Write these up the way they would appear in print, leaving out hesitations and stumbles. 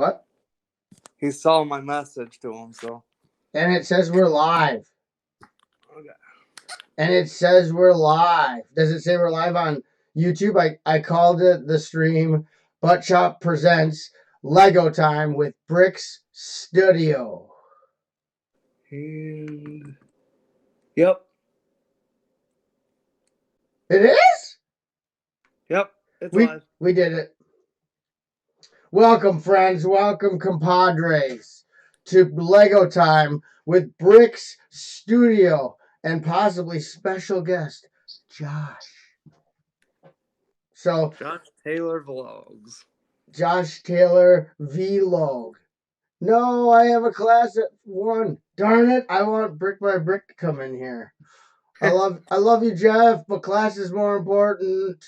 What? He saw my message to him, so. And it says we're live. Okay. And it says we're live. Does it say we're live on YouTube? I called it the stream Buttchop Presents Lego Time with Brix Studio. And yep. It is? Yep. It's live. We did it. Welcome, friends. Welcome, compadres, to Lego Time with Brix Studio and possibly special guest, Josh. So, Josh Taylor Vlogs. Josh Taylor Vlog. No, I have a class at 1. Darn it! I want Brick by Brick to come in here. I love you, Jeff, but class is more important.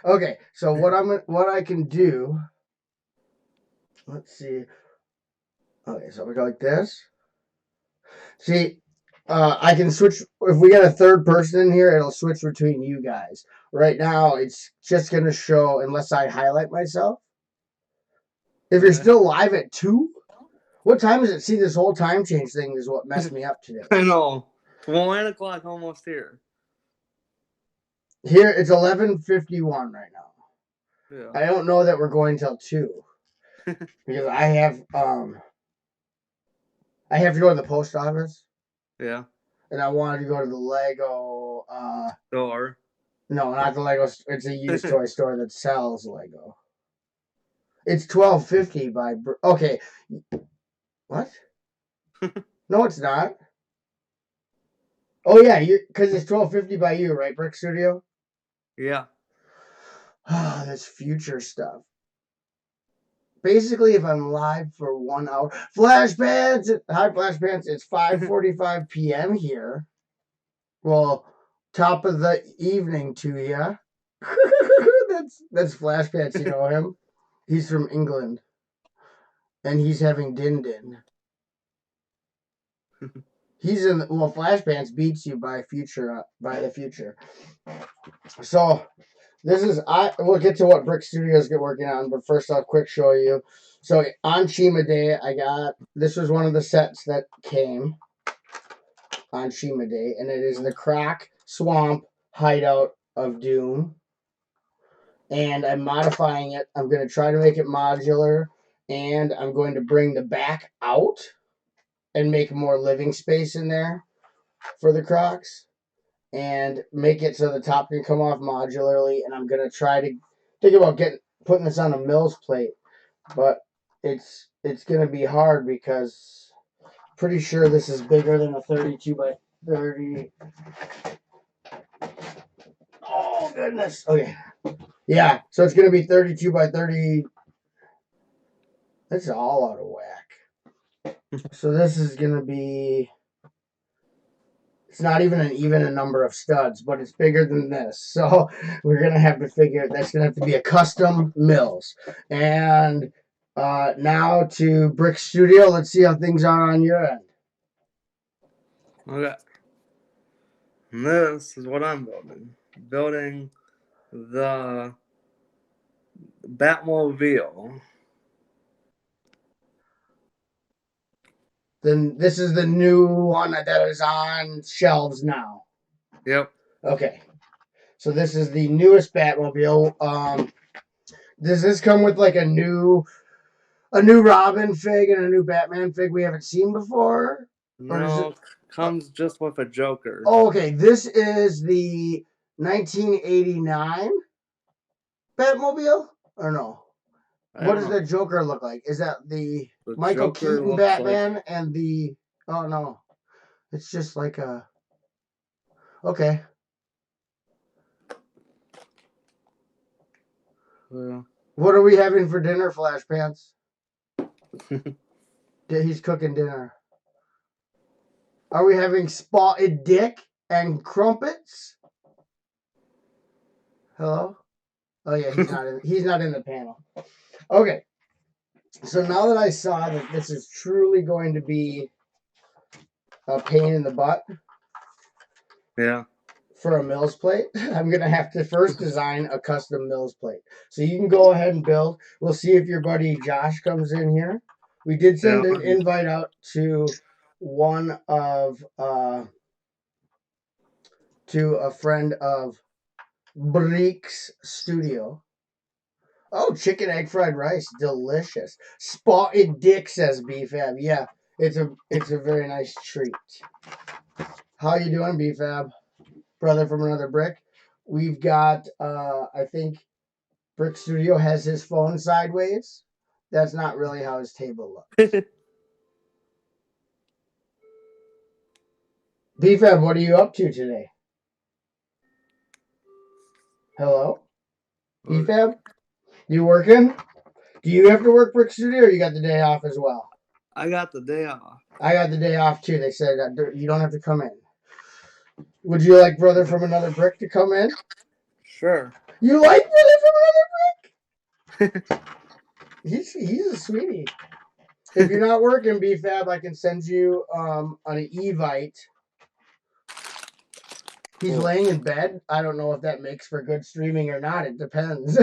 Okay, so what I can do. Let's see. Okay, so we go like this. See, I can switch. If we get a third person in here, it'll switch between you guys. Right now, it's just going to show unless I highlight myself. If you're still live at 2, what time is it? See, this whole time change thing is what messed me up today. I know. 1 o'clock almost here. Here, it's 11:51 right now. Yeah. I don't know that we're going till 2. Because I have to go to the post office. Yeah. And I wanted to go to the Lego Store. No, not the Lego. It's a used toy store that sells Lego. It's $12.50 by. Okay, what? No, it's not. Oh yeah, because it's $12.50 by you, right, Brix Studio? Yeah. Ah, that's future stuff. Basically, if I'm live for 1 hour, Flash Pants. Hi, Flash Pants. It's 5:45 p.m. here. Well, top of the evening to ya. That's Flash Pants. You know him. He's from England, and he's having din din. He's in Flash Pants beats you by the future. So this is we'll get to what Brix Studios get working on, but first I'll quick show you. So on Shima Day, this was one of the sets that came on Shima Day, and it is the Crack Swamp Hideout of Doom. And I'm modifying it. I'm going to try to make it modular, and I'm going to bring the back out and make more living space in there for the Crocs, and make it so the top can come off modularly. And I'm going to try to think about putting this on a Mills plate, but it's going to be hard because I'm pretty sure this is bigger than a 32 by 30. Oh, goodness. Okay. Yeah, so it's going to be 32 by 30. That's all out of whack. So this is going to be... It's not even a number of studs, but it's bigger than this. So we're going to have to figure... That's going to have to be a custom Mills. And now to Brix Studio. Let's see how things are on your end. Okay. And this is what I'm building. Building the Batmobile. Then this is the new one that is on shelves now. Yep. Okay. So this is the newest Batmobile. Does this come with like a new Robin fig and a new Batman fig we haven't seen before? No, comes just with a Joker. Oh, okay. This is the 1989 Batmobile? Or no? What does the Joker look like? Is that the Michael Keaton Batman and the... Oh, no. It's just like a... Okay. Yeah. What are we having for dinner, Flash Pants? He's cooking dinner. Are we having spotted dick and crumpets? Hello? Oh yeah, he's not in the panel. Okay. So now that I saw that this is truly going to be a pain in the butt. Yeah. for a Mills plate, I'm going to have to first design a custom Mills plate. So you can go ahead and build. We'll see if your buddy Josh comes in here. We did send an invite out to one of to a friend of Brix Studio. Oh, chicken egg fried rice, delicious. Spotted dick, says BFAB. Yeah, it's a very nice treat. How you doing, BFAB? Brother from another brick. We've got I think Brix Studio has his phone sideways. That's not really how his table looks. BFAB, what are you up to today? Hello? BFAB? You working? Do you have to work Brix Studio, or you got the day off as well? I got the day off. I got the day off too. They said you don't have to come in. Would you like Brother from Another Brick to come in? Sure. You like Brother from Another Brick? He's a sweetie. If you're not working, BFAB, I can send you an Evite. He's laying in bed. I don't know if that makes for good streaming or not. It depends.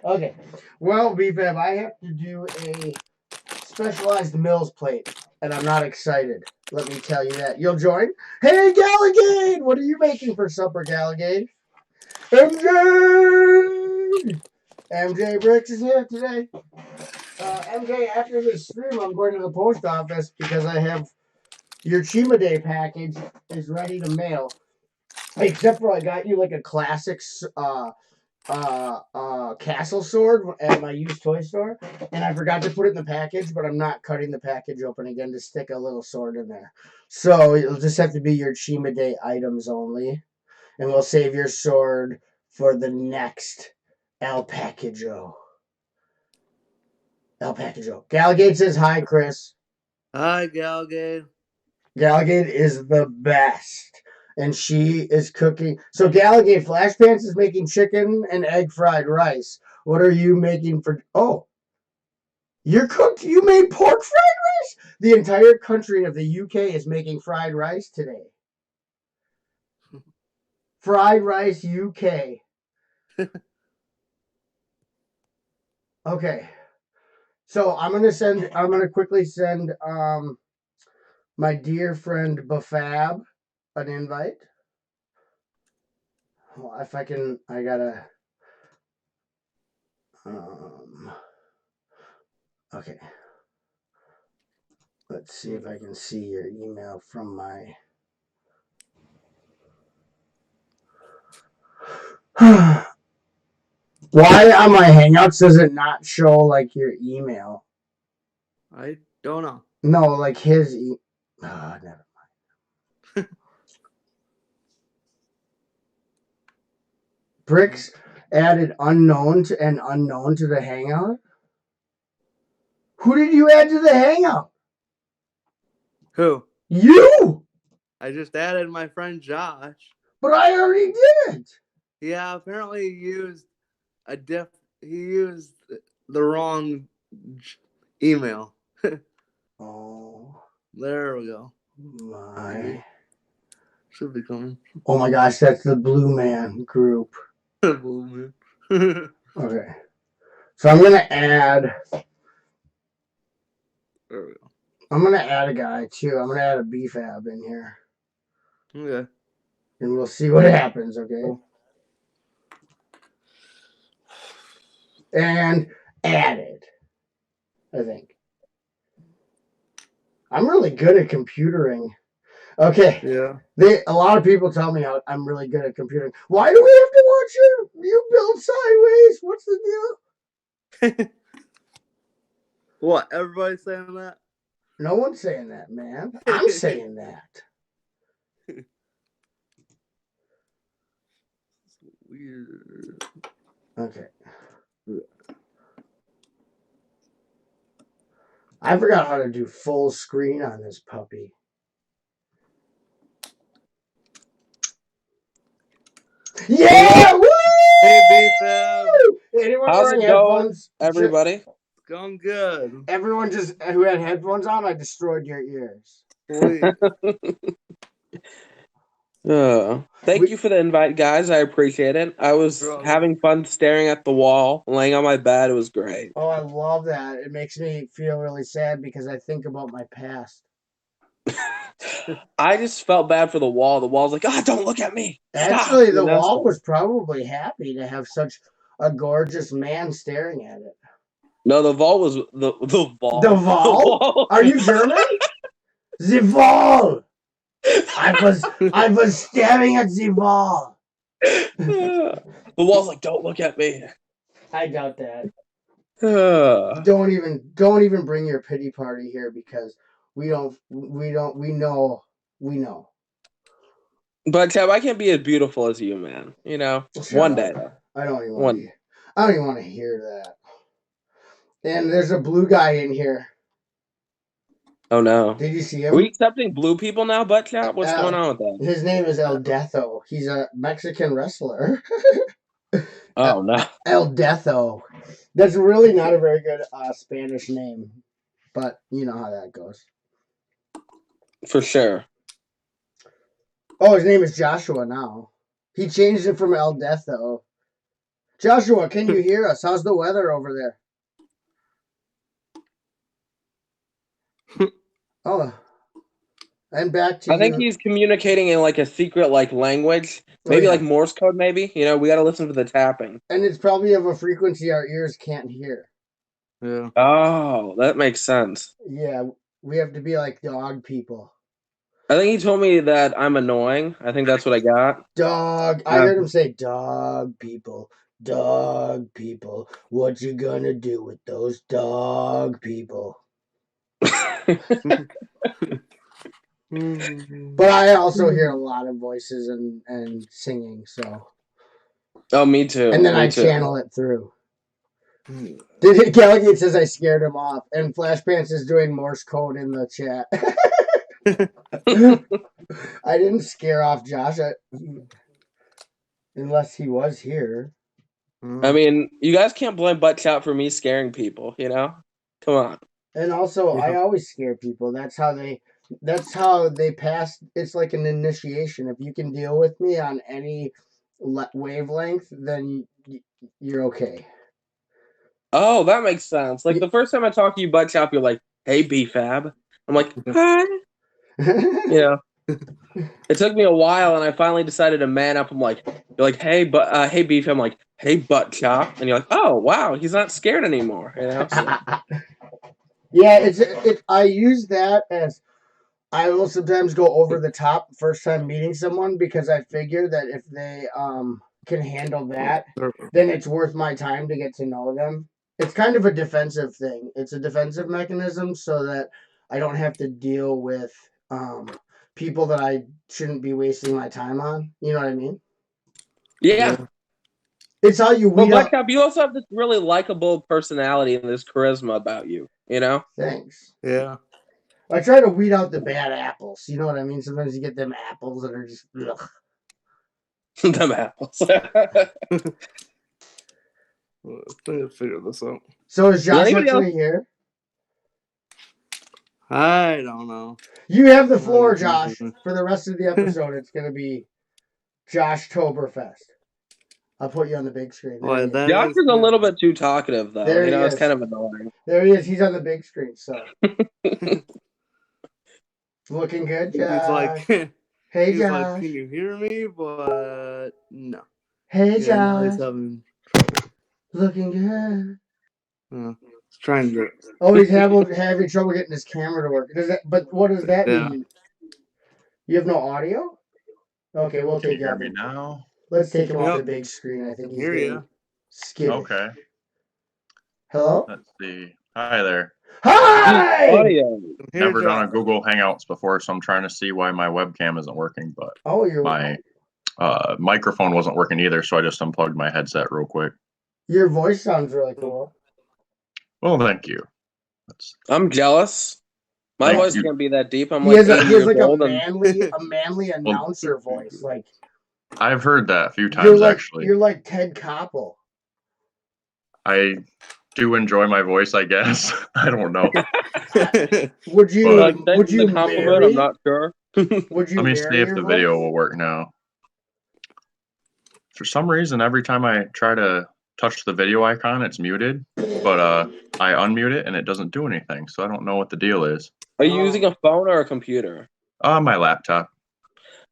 Okay. Well, BFAB, I have to do a specialized Mills plate, and I'm not excited. Let me tell you that. You'll join? Hey, Galligade! What are you making for supper, Galligade? MJ! MJ Brix is here today. MJ, after this stream, I'm going to the post office because I have your Chima Day package is ready to mail. Except for I got you like a classic castle sword at my used toy store, and I forgot to put it in the package, but I'm not cutting the package open again to stick a little sword in there. So it'll just have to be your Chima Day items only, and we'll save your sword for the next El Packajo. El Packajo. Galligade says hi, Chris. Hi, Galligade. Galligade is the best. And she is cooking. So Galligade, Flash Pants is making chicken and egg fried rice. What are you making for... Oh. You made pork fried rice? The entire country of the UK is making fried rice today. Fried rice UK. Okay. So I'm gonna quickly send my dear friend Bafab an invite. Well, if I can, I gotta. Okay. Let's see if I can see your email from my. Why on my Hangouts does it not show like your email? I don't know. No, like his never mind. Brix added unknown to the Hangout. Who did you add to the Hangout? Who? You! I just added my friend Josh. But I already did it. Yeah, apparently he used the wrong email. Oh. There we go. My. Should be coming. Oh my gosh, that's the Blue Man group. Blue Man. Okay. So I'm gonna add. There we go. I'm gonna add a guy too. I'm gonna add a BFAB in here. Okay. And we'll see what happens, okay? And added. I think. I'm really good at computering. Okay. Yeah. A lot of people tell me I'm really good at computing. Why do we have to watch you build sideways? What's the deal? What? Everybody's saying that? No one's saying that, man. I'm saying that. Weird. Okay. I forgot how to do full screen on this puppy. Yeah! Woo! Hey, BFAB. Anyone How's wearing it going, headphones? everybody? It's going good. Everyone who had headphones on, I destroyed your ears. Sweet. Thank you for the invite, guys. I appreciate it. I was having fun staring at the wall, laying on my bed. It was great. Oh, I love that. It makes me feel really sad because I think about my past. I just felt bad for the wall. The wall's like, don't look at me. Stop. Actually, the wall was probably happy to have such a gorgeous man staring at it. No, the wall was the wall. The wall? Are you German? The wall. I was staring at the wall. The wall's like, don't look at me. I doubt that. Don't even bring your pity party here because we know. But Tab, I can't be as beautiful as you, man. You know, one day. I don't even want to hear that. And there's a blue guy in here. Oh no! Did you see him? Are we accepting blue people now, Buttchop? What's going on with that? His name is El Deathо. He's a Mexican wrestler. Oh no! El Deatho. That's really not a very good Spanish name, but you know how that goes. For sure. Oh, his name is Joshua now. He changed it from El Deatho. Joshua, can you hear us? How's the weather over there? Oh, and back to I think he's communicating in like a secret like language, maybe like Morse code. Maybe we got to listen to the tapping, and it's probably of a frequency our ears can't hear. Yeah. Oh, that makes sense. Yeah, we have to be like dog people. I think he told me that I'm annoying. I think that's what I got. Dog. I heard him say, "Dog people, dog people. What you gonna do with those dog people?" But I also hear a lot of voices and singing, so. Oh, me too. And then I channel it through. Caligate says I scared him off, and Flashpants is doing Morse code in the chat. I didn't scare off Josh, unless he was here. I mean, you guys can't blame Buttchop for me scaring people, you know? Come on. And also, I always scare people. That's how they pass. It's like an initiation. If you can deal with me on any wavelength, then you're okay. Oh, that makes sense. Like the first time I talked to you, Buttchop, you're like, "Hey, B-Fab." I'm like, "Hi." You know, it took me a while, and I finally decided to man up. I'm like, "You're like, hey, hey, Beef." I'm like, "Hey, Buttchop," and you're like, "Oh, wow, he's not scared anymore." You know. So. Yeah, I use that as I will sometimes go over the top first time meeting someone because I figure that if they can handle that, then it's worth my time to get to know them. It's kind of a defensive thing. It's a defensive mechanism so that I don't have to deal with people that I shouldn't be wasting my time on. You know what I mean? Yeah. It's how you weed out. You also have this really likable personality and this charisma about you, you know? Thanks. Yeah. I try to weed out the bad apples. You know what I mean? Sometimes you get them apples that are just ugh. Them apples. Let's figure this out. So is Josh actually here? I don't know. You have the floor, Josh. For the rest of the episode, it's going to be Josh Toberfest. I'll put you on the big screen. Josh is a little bit too talkative, though. There you know, it's kind of annoying. There he is. He's on the big screen, so. Looking good, Josh. He's like, hey, he's Josh. like, can you hear me? But no. Hey, yeah, Josh. Looking good. He's trying to. Oh, he's having trouble getting his camera to work. But what does that mean? You have no audio? Okay, we'll take you off. Me now? Let's take him off the big screen. I think he's getting skittish. Okay. Hello? Let's see. Hi there. Hi! Audio. Never done a Google Hangouts before, so I'm trying to see why my webcam isn't working, but my microphone wasn't working either, so I just unplugged my headset real quick. Your voice sounds really cool. Well, thank you. I'm jealous. My voice can't be that deep. I'm he like has 80 years like old a manly announcer voice. Like I've heard that a few times, actually. You're like Ted Koppel. I do enjoy my voice, I guess. I don't know. Would you compliment? I'm not sure. Would you Let me marry see if your the voice? video will work now. For some reason, every time I try to touch the video icon, it's muted. But I unmute it and it doesn't do anything. So I don't know what the deal is. Are you using a phone or a computer? My laptop.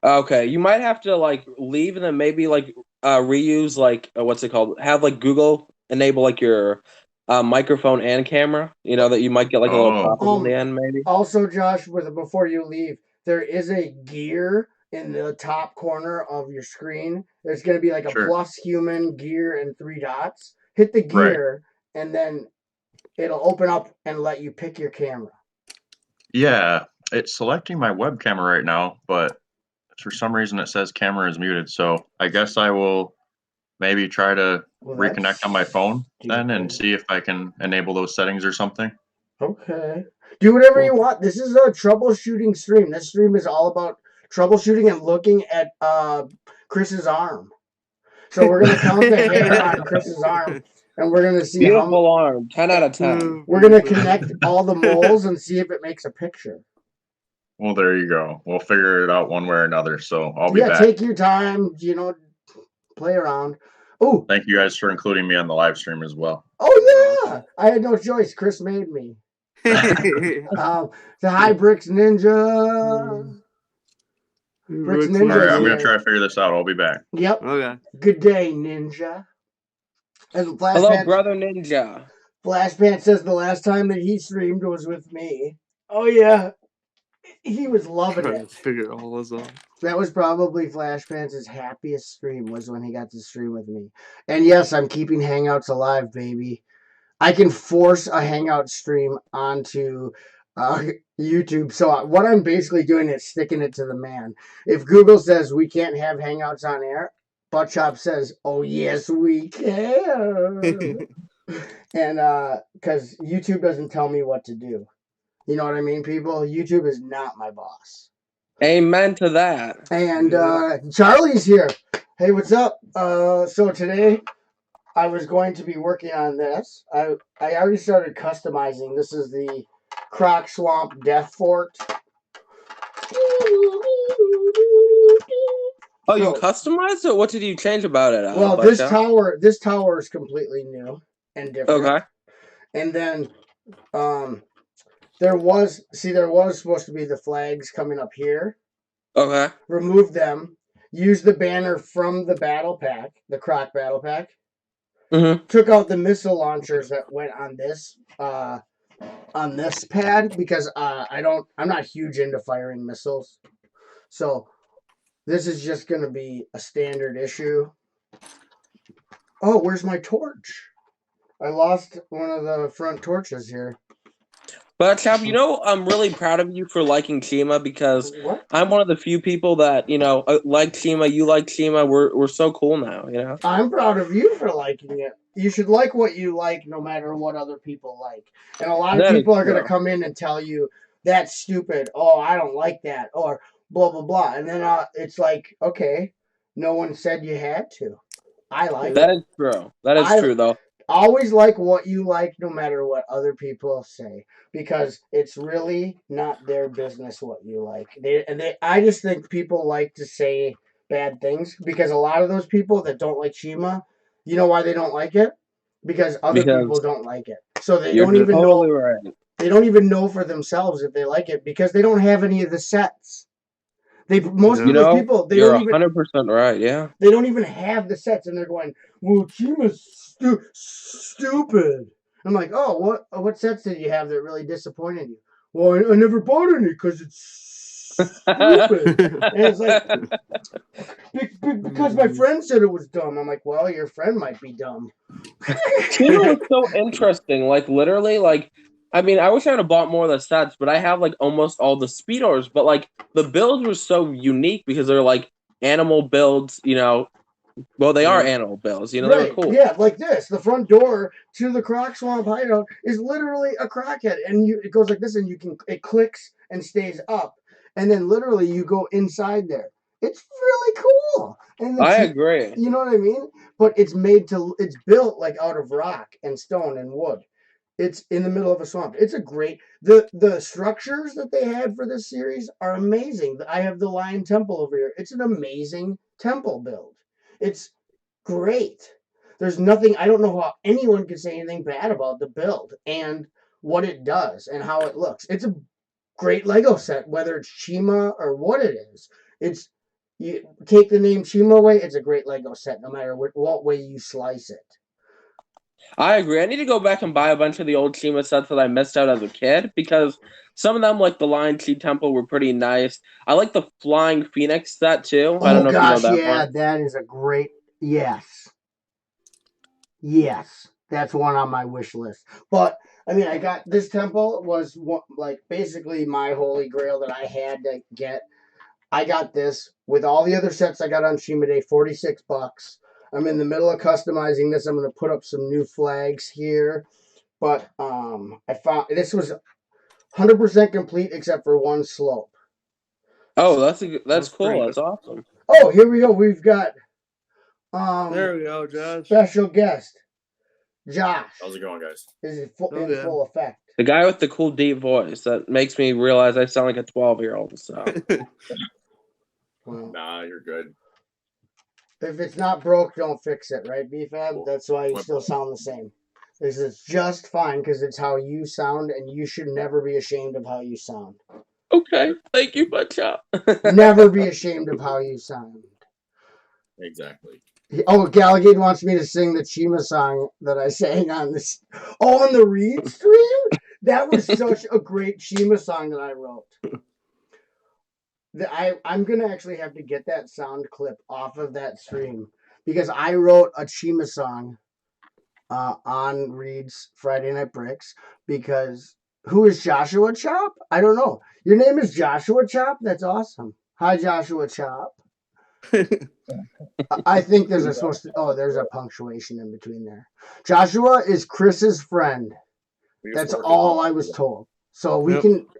Okay, you might have to like leave and then maybe like reuse like what's it called? Have like Google enable like your microphone and camera. You know that you might get like a little pop-up in the end, maybe. Also, Josh, before you leave, there is a gear in the top corner of your screen. There's going to be like a plus human gear and 3 dots. Hit the gear, and then it'll open up and let you pick your camera. Yeah, it's selecting my web camera right now, but for some reason it says camera is muted. So I guess I will maybe try to reconnect on my phone then and see if I can enable those settings or something. Okay. Do whatever you want. This is a troubleshooting stream. This stream is all about troubleshooting and looking at Chris's arm. So we're gonna count the hair on Chris's arm, and we're gonna see beautiful arm, 10 out of 10. We're gonna connect all the moles and see if it makes a picture. Well, there you go. We'll figure it out one way or another. So I'll be back. Yeah, take your time. Play around. Oh, thank you guys for including me on the live stream as well. Oh yeah, I had no choice. Chris made me. Say hi, Brix Ninja. Brix Ninja. All right, I'm gonna try to figure this out. I'll be back. Yep. Okay. Good day, Ninja. Hello, brother Ninja. Flashpant says the last time that he streamed was with me. Oh yeah, he was loving it. Figure all this out. That was probably Flashpants' happiest stream was when he got to stream with me. And yes, I'm keeping Hangouts alive, baby. I can force a Hangout stream onto YouTube. So what I'm basically doing is sticking it to the man. If Google says we can't have Hangouts on air, buttchop says, oh yes we can. And because YouTube doesn't tell me what to do. You know what I mean, people? YouTube is not my boss. Amen to that. And Charlie's here. Hey, what's up? So today I was going to be working on this. I already started customizing. This is the Croc Swamp Death Fort. Oh, you customized it? What did you change about it? Well, this tower is completely new and different. Okay. And then there was supposed to be the flags coming up here. Okay. Remove them. Use the banner from the battle pack, the Croc battle pack. Mm-hmm. Took out the missile launchers that went on this pad because I'm not huge into firing missiles. So this is just gonna be a standard issue. Oh, where's my torch? I lost one of the front torches here. But Chap, I'm really proud of you for liking Shima because I'm one of the few people that like Shima. You like Shima. We're so cool now. I'm proud of you for liking it. You should like what you like, no matter what other people like. And a lot of people are going to come in and tell you that's stupid. Oh, I don't like that, or blah blah blah. And then it's like, okay, no one said you had to. I like that. Is true. That is true, though. Always like what you like, no matter what other people say, because it's really not their business what you like. I just think people like to say bad things because a lot of those people that don't like Shima, you know why they don't like it? Because other people don't like it, so they don't even know. Right. They don't even know for themselves if they like it because they don't have any of the sets. Most of those people, they don't even. 100% right. Yeah. They don't even have the sets, and they're going, "Well, Shima's stupid." I'm like, "Oh, what sets did you have that really disappointed you?" Well, I never bought any because it's stupid. And it's like because my friend said it was dumb. I'm like, "Well, your friend might be dumb." Shima was so interesting. Like literally, I wish I would have bought more of the sets, but I have almost all the speeders. But the builds were so unique because they're animal builds. Well, they are animal builds. They were cool. Yeah, like this. The front door to the Croc Swamp hideout is literally a croc head, and it goes like this, and it clicks and stays up, and then literally you go inside there. It's really cool. And I agree. You know what I mean? But it's built out of rock and stone and wood. It's in the middle of a swamp. It's a great the structures that they had for this series are amazing. I have the Lion Temple over here. It's an amazing temple build. It's great. There's nothing I don't know how anyone could say anything bad about the build and what it does and how it looks. It's a great Lego set, whether it's Chima or what it is. It's you take the name Chima away, it's a great Lego set, no matter what way you slice it. I agree. I need to go back and buy a bunch of the old Shima sets that I missed out as a kid because some of them, like the Lion Sea Temple, were pretty nice. I like the Flying Phoenix set too. I don't know if you know that one. That is a great yes. Yes, that's one on my wish list. But I mean, I got this temple was like basically my holy grail that I had to get. I got this with all the other sets I got on Shima Day, $46. I'm in the middle of customizing this. I'm going to put up some new flags here, but I found this was 100% complete except for one slope. Oh, that's cool. pretty That's awesome. Oh, here we go. We've got There we go, Josh. special guest Josh. How's it going, guys? Is in Okay. full effect. The guy with the cool deep voice that makes me realize I sound like a 12-year-old. So Well, Nah, you're good. if it's not broke, don't fix it, right, BFAB? That's why you still sound the same. This is just fine because it's how you sound, and you should never be ashamed of how you sound. okay, thank you, buttchop. Never be ashamed of how you sound. Exactly. Oh, Gallagade wants me to sing the Chima song that I sang on this. Oh, on the Reed stream? That was such a great Chima song that I wrote. I'm going to actually have to get that sound clip off of that stream because I wrote a Chima song on Reed's Friday Night Bricks because who is Joshua Chop? I don't know. Your name is Joshua Chop? That's awesome. Hi, Joshua Chop. I think there's there's a punctuation in between there. Joshua is Chris's friend. That's all I was told. So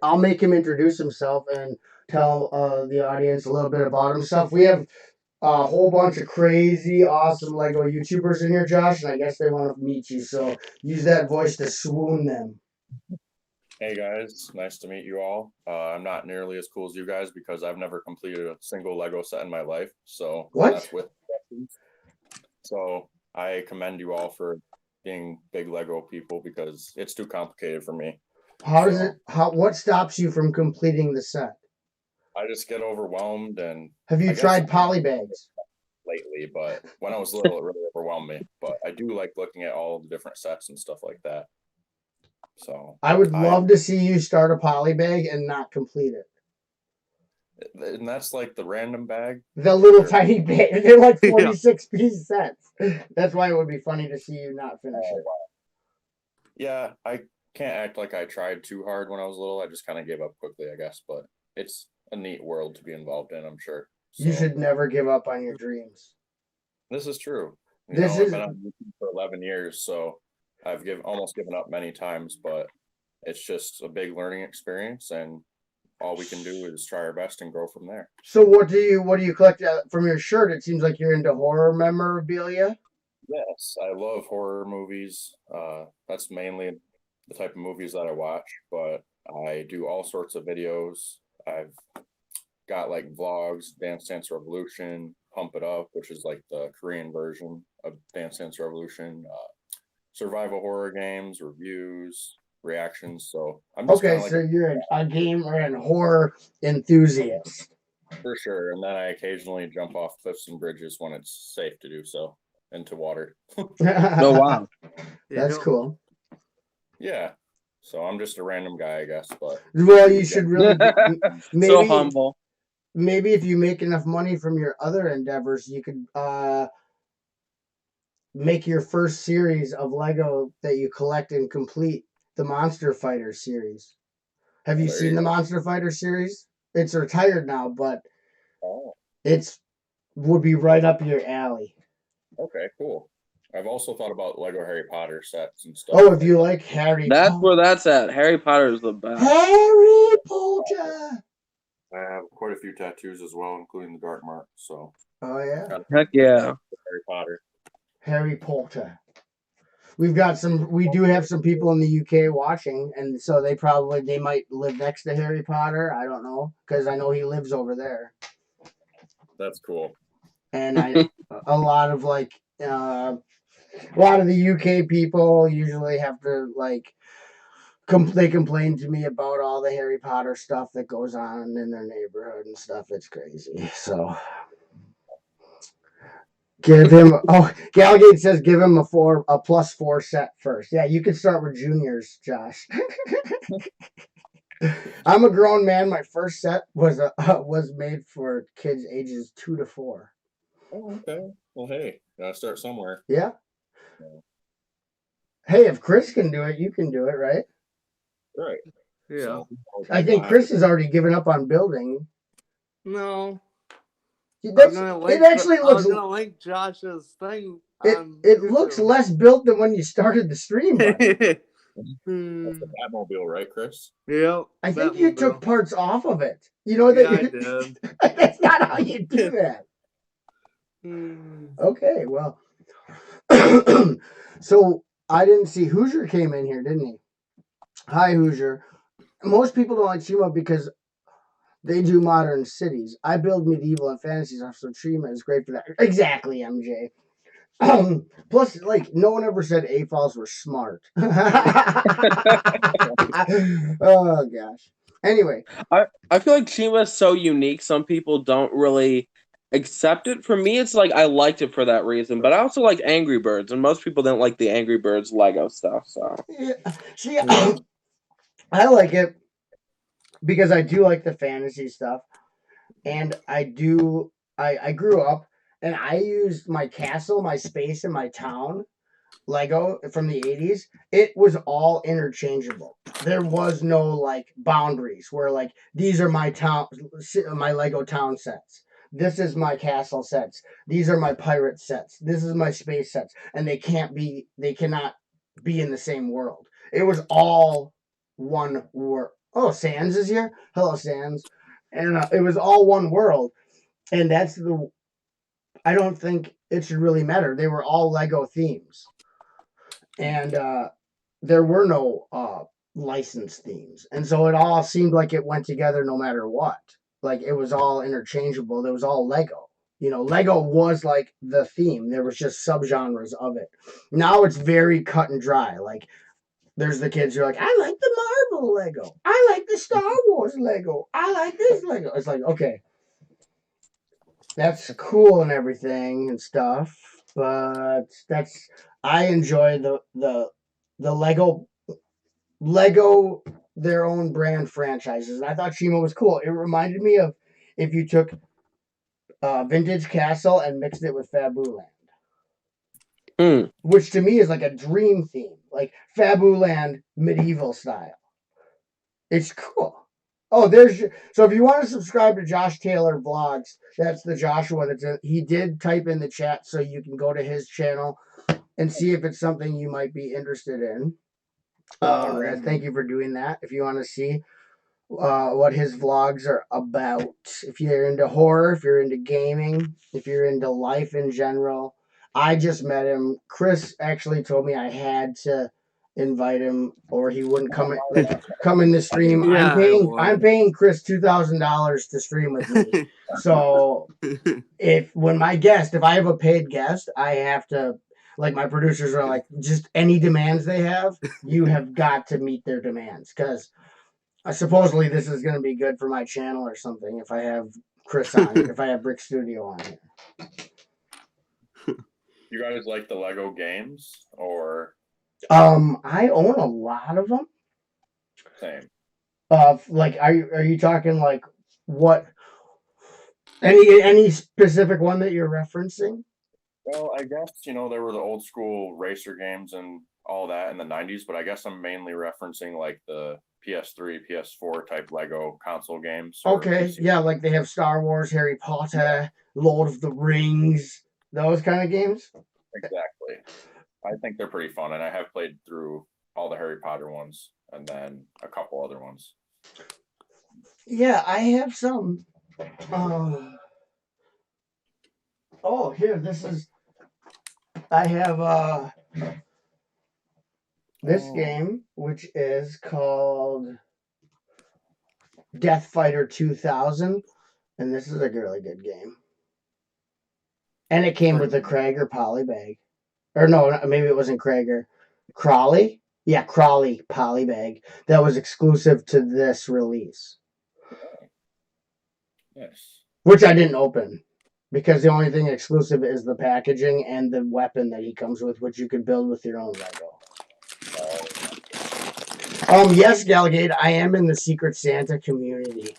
I'll make him introduce himself and tell the audience a little bit about himself. We have a whole bunch of crazy, awesome Lego YouTubers in here, Josh, and I guess they want to meet you. So use that voice to swoon them. Hey guys, nice to meet you all. I'm not nearly as cool as you guys because I've never completed a single Lego set in my life. So What? that's with. So I commend you all for being big Lego people because it's too complicated for me. What stops you from completing the set? I just get overwhelmed and. Have you tried polybags? Lately, but when I was little, it really overwhelmed me. But I do like looking at all the different sets and stuff like that. So I would love to see you start a polybag and not complete it. And that's like the random bag. The little tiny bag. They're like 46-piece sets. That's why it would be funny to see you not finish it. Yeah, I can't act like I tried too hard when I was little. I just kind of gave up quickly, I guess. But it's a neat world to be involved in, I'm sure. So, you should never give up on your dreams. This is true. I've been on YouTube for 11 years, so I've almost given up many times, but it's just a big learning experience, and all we can do is try our best and grow from there. So what do you collect from your shirt? It seems like you're into horror memorabilia. Yes, I love horror movies. That's mainly the type of movies that I watch, but I do all sorts of videos. I've got like vlogs, Dance Dance Revolution, Pump It Up, which is like the Korean version of Dance Dance Revolution, survival horror games, reviews, reactions. So I'm just so you're a gamer and horror enthusiast. For sure. And then I occasionally jump off cliffs and bridges when it's safe to do so into water. Oh, wow. That's cool. Yeah. So I'm just a random guy, I guess. But well, you should really maybe, so humble. Maybe if you make enough money from your other endeavors, you could make your first series of Lego that you collect and complete, the Monster Fighter series. Have you seen the Monster Fighter series? It's retired now, but it's would be right up your alley. Okay, cool. I've also thought about Lego Harry Potter sets and stuff. Oh, if you like Harry That's where that's at. Harry Potter is the best. Harry Potter! I have quite a few tattoos as well, including the Dark Mark. So. Oh, yeah? Heck yeah. Harry Potter. Harry Potter. We do have some people in the UK watching, and so they might live next to Harry Potter. I don't know, because I know he lives over there. That's cool. And a lot of the UK people usually have to they complain to me about all the Harry Potter stuff that goes on in their neighborhood and stuff. It's crazy. So give him. Oh, Galgate says give him a +4 set first. Yeah, you can start with juniors, Josh. I'm a grown man. My first set was made for kids ages 2 to 4. Oh, okay. Well, hey, gotta start somewhere. Yeah. Hey, if Chris can do it, you can do it, right? Right. Yeah. So, I think Chris has already given up on building. No. It actually looks. I'm gonna link Josh's thing. It looks less built than when you started the stream. that's the Batmobile, right, Chris? Yeah. I think you took parts off of it. You know Yeah, that. I did. That's not how you do that. Okay, well. So I didn't see Hoosier came in here, didn't he? Hi, Hoosier. Most people don't like Chima because they do modern cities. I build medieval and fantasy stuff, so Chima is great for that. Exactly, MJ. Plus, no one ever said AFOLs were smart. Oh gosh. Anyway, I feel like Chima is so unique. Some people don't really accept it. For me, it's like I liked it for that reason. But I also like Angry Birds, and most people don't like the Angry Birds Lego stuff. So yeah. See, I like it because I do like the fantasy stuff, and I grew up and I used my castle, my space, and my town Lego from the 80s. It was all interchangeable. There was no boundaries where these are my Lego town sets. This is my castle sets. These are my pirate sets. This is my space sets. And they cannot be in the same world. It was all one world. Oh, Sans is here. Hello, Sans. And it was all one world. And I don't think it should really matter. They were all Lego themes. And there were no licensed themes, and so it all seemed like it went together no matter what. It was all interchangeable. It was all Lego. Lego was the theme. There was just subgenres of it. Now it's very cut and dry. There's the kids who are like, I like the Marvel Lego. I like the Star Wars Lego. I like this Lego. It's like, okay, that's cool and everything and stuff, but I enjoy the Lego their own brand franchises. And I thought Shima was cool. It reminded me of if you took Vintage Castle and mixed it with Fabu Land. Which to me is like a dream theme. Like Fabu Land medieval style. It's cool. Oh, so if you want to subscribe to Josh Taylor Vlogs, that's the Joshua he did type in the chat, so you can go to his channel and see if it's something you might be interested in. Thank you for doing that. If you want to see what his vlogs are about, if you're into horror, if you're into gaming, if you're into life in general. I just met him. Chris actually told me I had to invite him or he wouldn't come in the stream. Yeah, I'm paying Chris $2,000 to stream with me. So if I have a paid guest, I have to, my producers are like, just any demands they have, you have got to meet their demands, because supposedly this is going to be good for my channel or something if I have Chris on, if I have Brix Studio on here. You guys like the Lego games or? I own a lot of them. Same. Are you talking what? Any specific one that you're referencing? Well, I guess there were the old school racer games and all that in the 90s, but I guess I'm mainly referencing the PS3, PS4 type Lego console games. Okay, yeah, they have Star Wars, Harry Potter, Lord of the Rings, those kind of games. Exactly. I think they're pretty fun, and I have played through all the Harry Potter ones and then a couple other ones. Yeah, I have some. Here, this is. I have this game, which is called Death Fighter 2000, and this is a really good game. And it came with a Krager poly bag. Or no, maybe it wasn't Krager. Crawley? Yeah, Crawley poly bag that was exclusive to this release. Yes. Which I didn't open. Because the only thing exclusive is the packaging and the weapon that he comes with, which you could build with your own Lego. Yes, Galgate, I am in the Secret Santa community.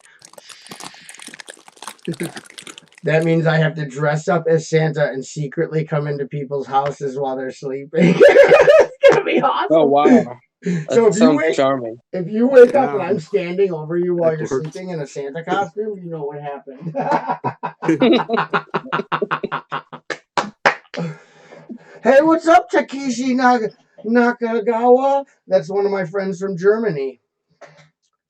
That means I have to dress up as Santa and secretly come into people's houses while they're sleeping. It's gonna be awesome. Oh wow, So that charming. If you wake up and I'm standing over you while you're sleeping in a Santa costume, you know what happened. Hey, what's up, Takeshi Nakagawa? That's one of my friends from Germany.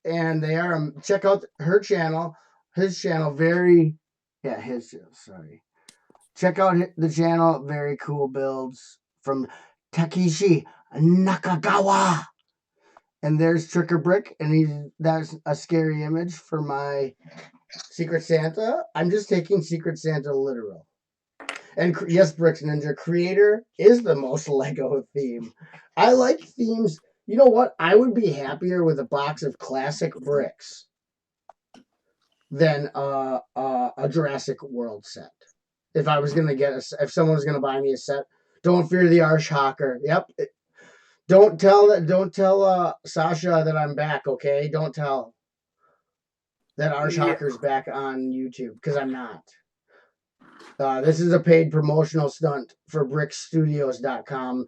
And they are, check out her channel, his channel, Check out the channel, very cool builds from Takeshi Nakagawa. And there's Tricker Brick, and that's a scary image for my Secret Santa. I'm just taking Secret Santa literal. And yes, Brix Ninja, creator is the most Lego theme. I like themes. You know what? I would be happier with a box of classic bricks than a Jurassic World set. If I was gonna if someone was gonna buy me a set, don't fear the Arshhawker. Yep. Don't tell Sasha that I'm back. Okay, don't tell that Arshhawker's back on YouTube because I'm not. This is a paid promotional stunt for BrixStudios.com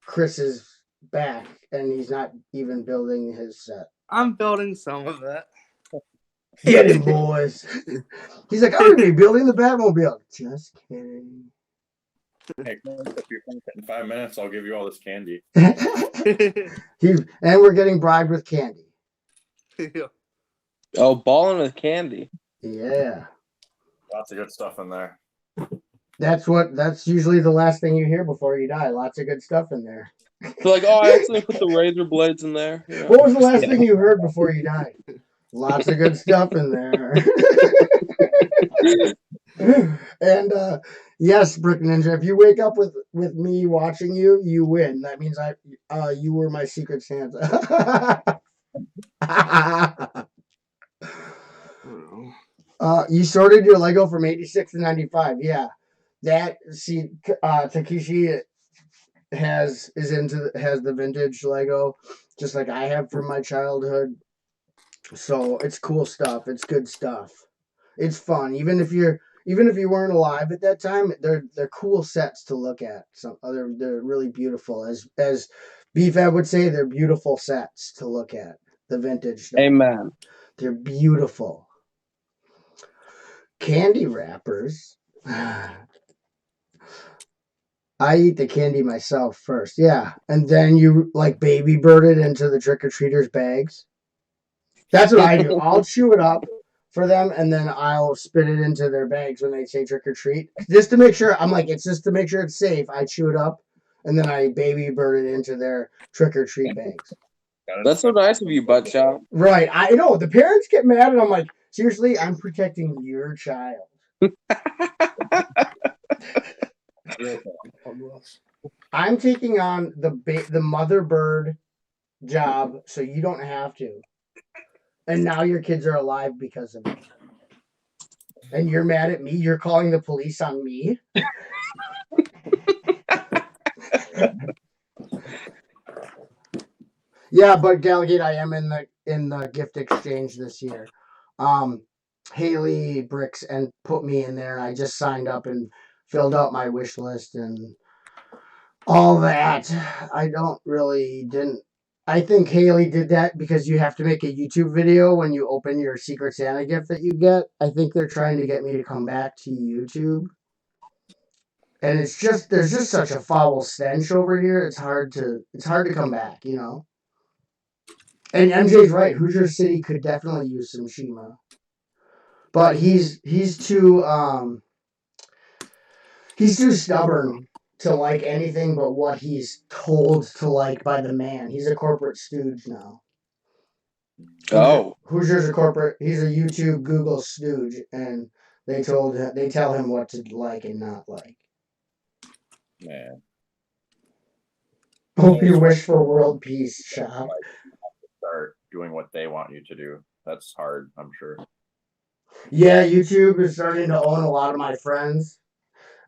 #/Chris is back, and he's not even building his set. I'm building some of it. Get him, boys. He's like, I'm going to be building the Batmobile. Just kidding. Hey, if you're finished in 5 minutes, I'll give you all this candy. And we're getting bribed with candy. Oh, balling with candy. Yeah. Lots of good stuff in there. That's usually the last thing you hear before you die. Lots of good stuff in there. They're like, oh, I accidentally put the razor blades in there. You know? What was the last thing you heard before you died? Lots of good stuff in there. And yes, Brick Ninja, if you wake up with me watching you, you win. That means you were my Secret Santa. You sorted your Lego from 86 to 95. Yeah. Takeshi has the vintage Lego, just like I have from my childhood. So it's cool stuff. It's good stuff. It's fun. Even if you weren't alive at that time, they're cool sets to look at. They're really beautiful. As BFAB would say, they're beautiful sets to look at. The vintage stuff. Amen. They're beautiful. Candy wrappers. I eat the candy myself first, yeah. And then you like baby bird it into the trick-or-treaters' bags. That's what I do. I'll chew it up for them, and then I'll spit it into their bags when they say trick-or-treat. Just to make sure, it's just to make sure it's safe. I chew it up, and then I baby bird it into their trick-or-treat bags. That's so nice of you, buttchop. Right. I know. The parents get mad, and I'm like, seriously, I'm protecting your child. I'm taking on the mother bird job so you don't have to. And now your kids are alive because of it. And you're mad at me? You're calling the police on me? Yeah, but Galgate, I am in the gift exchange this year. Haley Brix and put me in there. I just signed up and filled out my wish list and all that. I think Haley did that because you have to make a YouTube video when you open your Secret Santa gift that you get. I think they're trying to get me to come back to YouTube. And there's just such a foul stench over here. It's hard to come back, you know. And MJ's right. Hoosier City could definitely use some Shima. But he's too stubborn to like anything but what he's told to like by the man. He's a corporate stooge now. Oh, Hoosier's a corporate. He's a YouTube Google stooge, and they tell him what to like and not like. Man, Hope you wish for world peace, Shop. start doing what they want you to do. That's hard, I'm sure. Yeah, YouTube is starting to own a lot of my friends.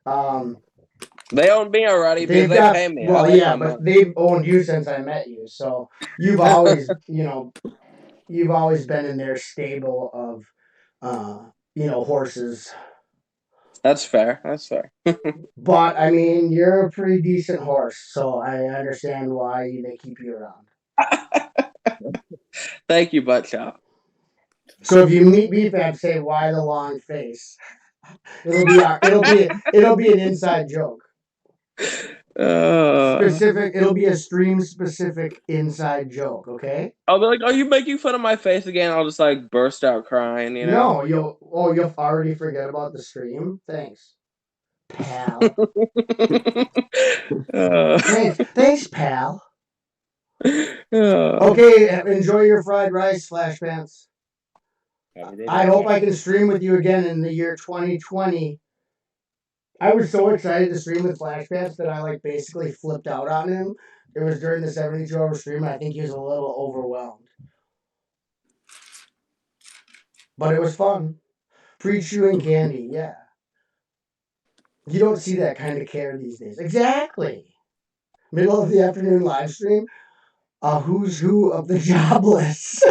they own me already because They've they got pay me. well, I like yeah, my but money. they've owned you since I met you, so you've always, you've always been in their stable of, horses. That's fair. That's fair. But I mean, you're a pretty decent horse, so I understand why they keep you around. Thank you, buttchop. So if you meet BFAB, say why the long face. It'll be an inside joke. Specific. It'll be a stream specific inside joke. Okay. I'll be like, "Are you making fun of my face again?" I'll just like burst out crying. You know. No, you'll already forget about the stream. Thanks, pal. Thanks, pal. Okay, enjoy your fried rice, Flash Pants. I hope I can stream with you again in the year 2020. I was so excited to stream with Flash Pants that I basically flipped out on him. It was during the 72-hour stream, and I think he was a little overwhelmed. But it was fun. Pre-chewing candy, yeah. You don't see that kind of care these days. Exactly. Middle of the afternoon live stream. Who's who of the jobless?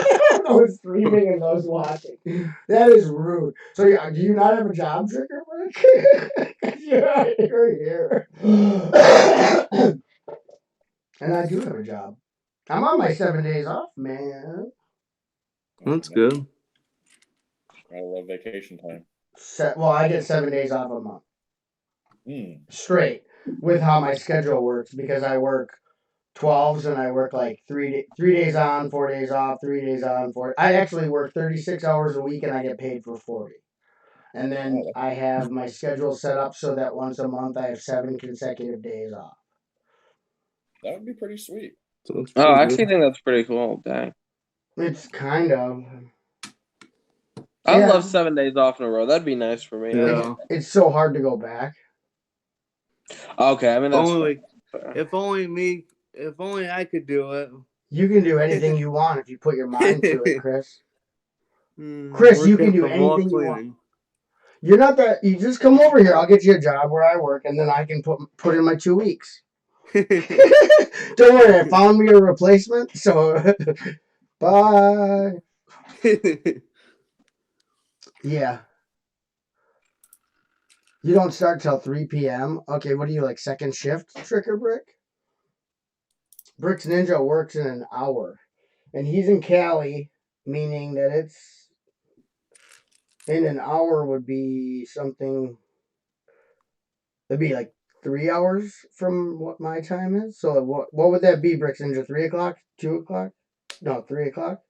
Those streaming and those watching. That is rude. So, do you not have a job, Trigger Brick? You're here. And I do have a job. I'm on my 7 days off, man. That's good. I love vacation time. I get 7 days off a month. Straight with how my schedule works because I work 12s and I work like 3 days on, 4 days off, 3 days on, 4. I actually work 36 hours a week and I get paid for 40. And then I have my schedule set up so that once a month I have 7 consecutive days off. That would be pretty sweet. So I actually think that's pretty cool. Dang. It's kind of. I'd love 7 days off in a row. That'd be nice for me. Yeah. It's so hard to go back. Okay, I mean that's if only I could do it. You can do anything you want if you put your mind to it, Chris. Chris, you can do anything you want. You're not that. You just come over here. I'll get you a job where I work, and then I can put in my 2 weeks. Don't worry, I found me a replacement. So, bye. Yeah. You don't start till 3 p.m. Okay, what do you like? Second shift, Trick or Brick? Brix Ninja works in an hour, and he's in Cali, meaning that it's in an hour would be something. It'd be like 3 hours from what my time is. So what would that be, Brix Ninja? 3 o'clock? 2 o'clock? No, 3 o'clock.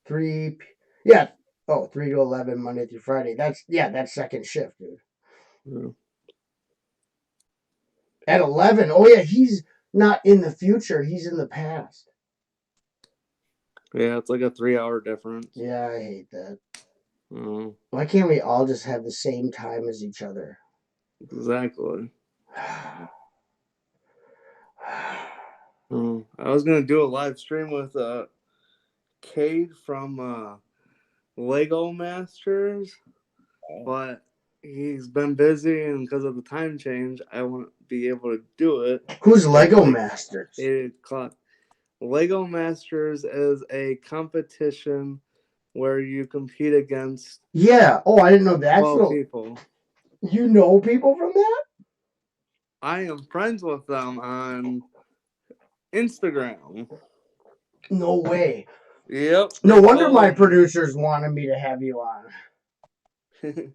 3. Yeah. Oh, 3 to 11 Monday through Friday. That's second shift, dude. Yeah. At 11. Oh yeah, he's not in the future. He's in the past. Yeah, it's like a 3-hour difference. Yeah, I hate that. Why can't we all just have the same time as each other? Exactly. I was gonna do a live stream with Cade from Lego Masters, but he's been busy, and because of the time change, I won't be able to do it. Who's Lego Masters? 8 o'clock. Lego Masters is a competition where you compete against. Yeah. Oh, I didn't know that. 12 people. You know people from that? I am friends with them on Instagram. No way. Yep. No wonder my producers wanted me to have you on.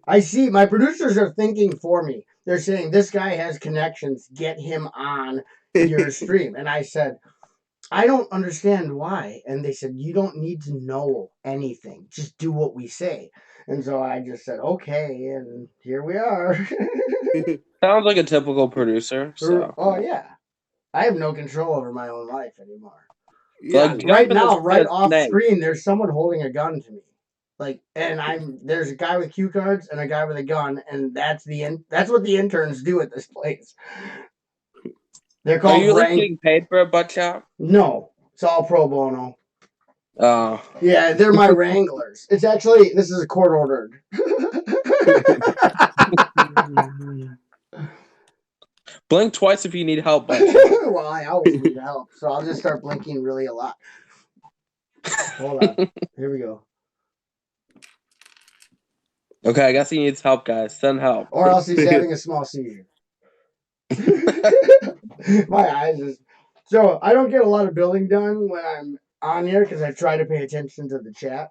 I see. My producers are thinking for me. They're saying, this guy has connections. Get him on your stream. And I said, I don't understand why. And they said, you don't need to know anything. Just do what we say. And so I just said, okay. And here we are. Sounds like a typical producer. So Oh, yeah. I have no control over my own life anymore. Yeah, like Right jump in now, the right off snake. screen, there's someone holding a gun to me. Like, and there's a guy with cue cards and a guy with a gun, and that's what the interns do at this place. They're Are called you like getting paid for a butt chop? No, it's all pro bono. Oh. Yeah, they're my wranglers. It's actually, this is a court ordered. Blink twice if you need help, butt chop. Well, I always need help, so I'll just start blinking really a lot. Hold on. Here we go. Okay, I guess he needs help, guys. Send help. Or else he's having a small seizure. My eyes is... So, I don't get a lot of building done when I'm on here because I try to pay attention to the chat,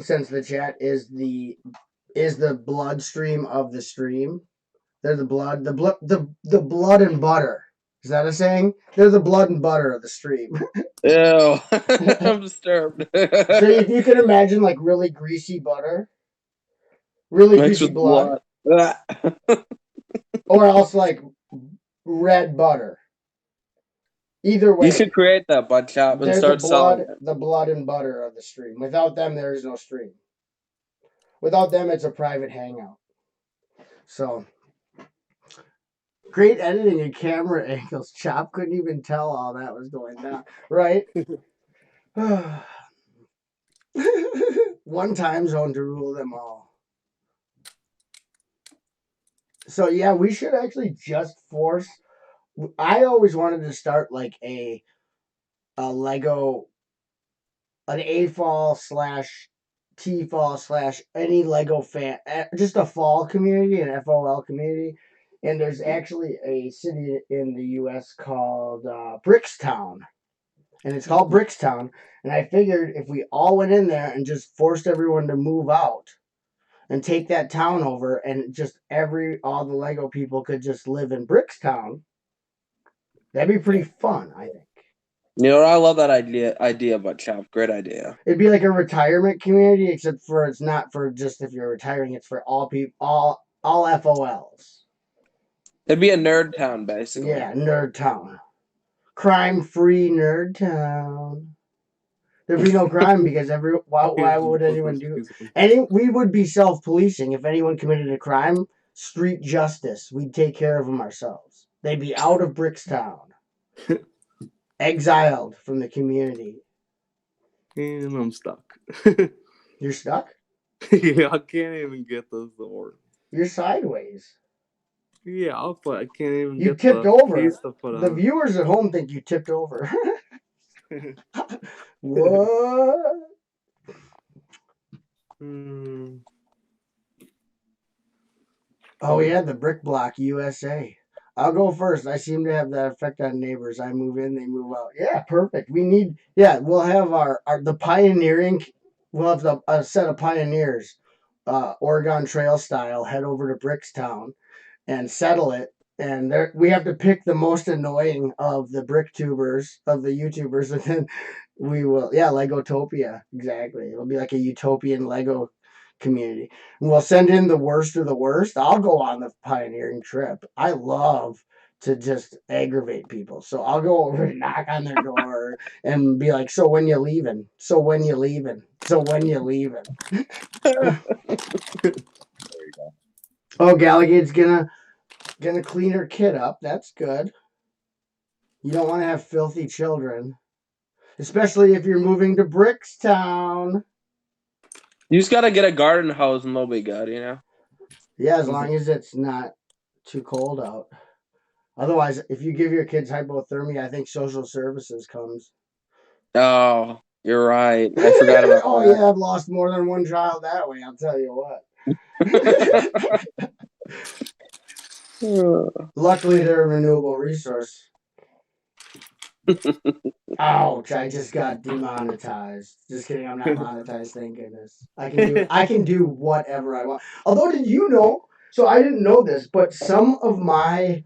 since the chat is the bloodstream of the stream. They're the blood and butter. Is that a saying? They're the blood and butter of the stream. Ew. I'm disturbed. So if you can imagine like really greasy butter, really Mixed greasy with blood, or else like red butter. Either way, You should create that butt chop and start selling it. The blood and butter of the stream. Without them, there is no stream. Without them, it's a private hangout. So, great editing and camera angles. Chop couldn't even tell all that was going down. Right? One time zone to rule them all. So, yeah, we should actually just force... I always wanted to start like a Lego, an A-fall / T-fall / any Lego fan, just a fall community, an FOL community. And there's actually a city in the U.S. called Brixtown. And it's called Brixtown. And I figured if we all went in there and just forced everyone to move out and take that town over, and just all the Lego people could just live in Brixtown, that'd be pretty fun, I think. You know, I love that idea, butt chop. Great idea. It'd be like a retirement community, except for it's not for just if you're retiring, it's for all people, all FOLs. It'd be a nerd town, basically. Yeah, nerd town. Crime-free nerd town. There'd be no crime because why would anyone do it? We would be self-policing. If anyone committed a crime, street justice. We'd take care of them ourselves. They'd be out of Brixtown. Exiled from the community. And I'm stuck. You're stuck? Yeah, I can't even get this to work. You're sideways. Yeah, I can't even You get tipped the over. piece to put The on. viewers at home think you tipped over. What? Oh, we had the Brick Block USA. I'll go first. I seem to have that effect on neighbors. I move in, they move out. Yeah, perfect. We'll have the pioneering, we'll have a set of pioneers, Oregon Trail style, head over to Brickstown and settle it. And we have to pick the most annoying of the BrickTubers, of the YouTubers, and then we will, Legotopia, exactly. It'll be like a utopian Lego community. And we'll send in the worst of the worst. I'll go on the pioneering trip. I love to just aggravate people. So I'll go over and knock on their door and be like, so when you leaving? So when you leaving? So when you leaving? There you go. Oh, Gallagade's gonna clean her kid up. That's good. You don't want to have filthy children. Especially if you're moving to Brickstown. You just gotta get a garden hose and they'll be good, you know? Yeah, as long as it's not too cold out. Otherwise, if you give your kids hypothermia, I think social services comes. Oh, you're right. I forgot about Oh, that. yeah, I've lost more than one child that way, I'll tell you what. Luckily, they're a renewable resource. Ouch, I just got demonetized. Just kidding, I'm not monetized, thank goodness. I can do whatever I want. Although, did you know, so I didn't know this, but some of my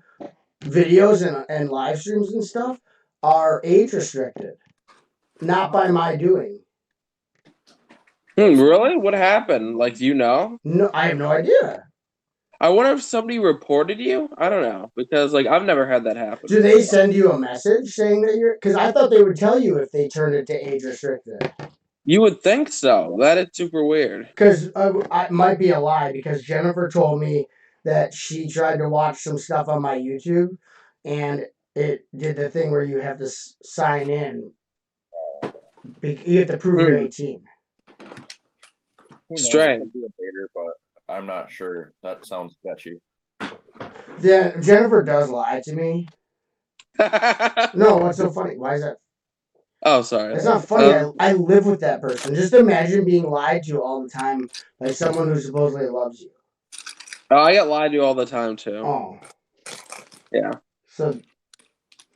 videos and live streams and stuff are age restricted, not by my doing. Really? What happened? Like, do you know? No, I have no idea. I wonder if somebody reported you. I don't know because like I've never had that happen. Do they send you a message saying that you're? Because I thought they would tell you if they turned it to age restricted. You would think so. That is super weird. Because it might be a lie. Because Jennifer told me that she tried to watch some stuff on my YouTube, and it did the thing where you have to sign in. You have to prove you're 18. Who knows? Strange. It could be a baiter, but I'm not sure. That sounds sketchy. Yeah, Jennifer does lie to me. No, what's so funny? Why is that? Oh, sorry. It's not funny. I live with that person. Just imagine being lied to all the time by someone who supposedly loves you. Oh, I get lied to all the time too. Oh. Yeah. So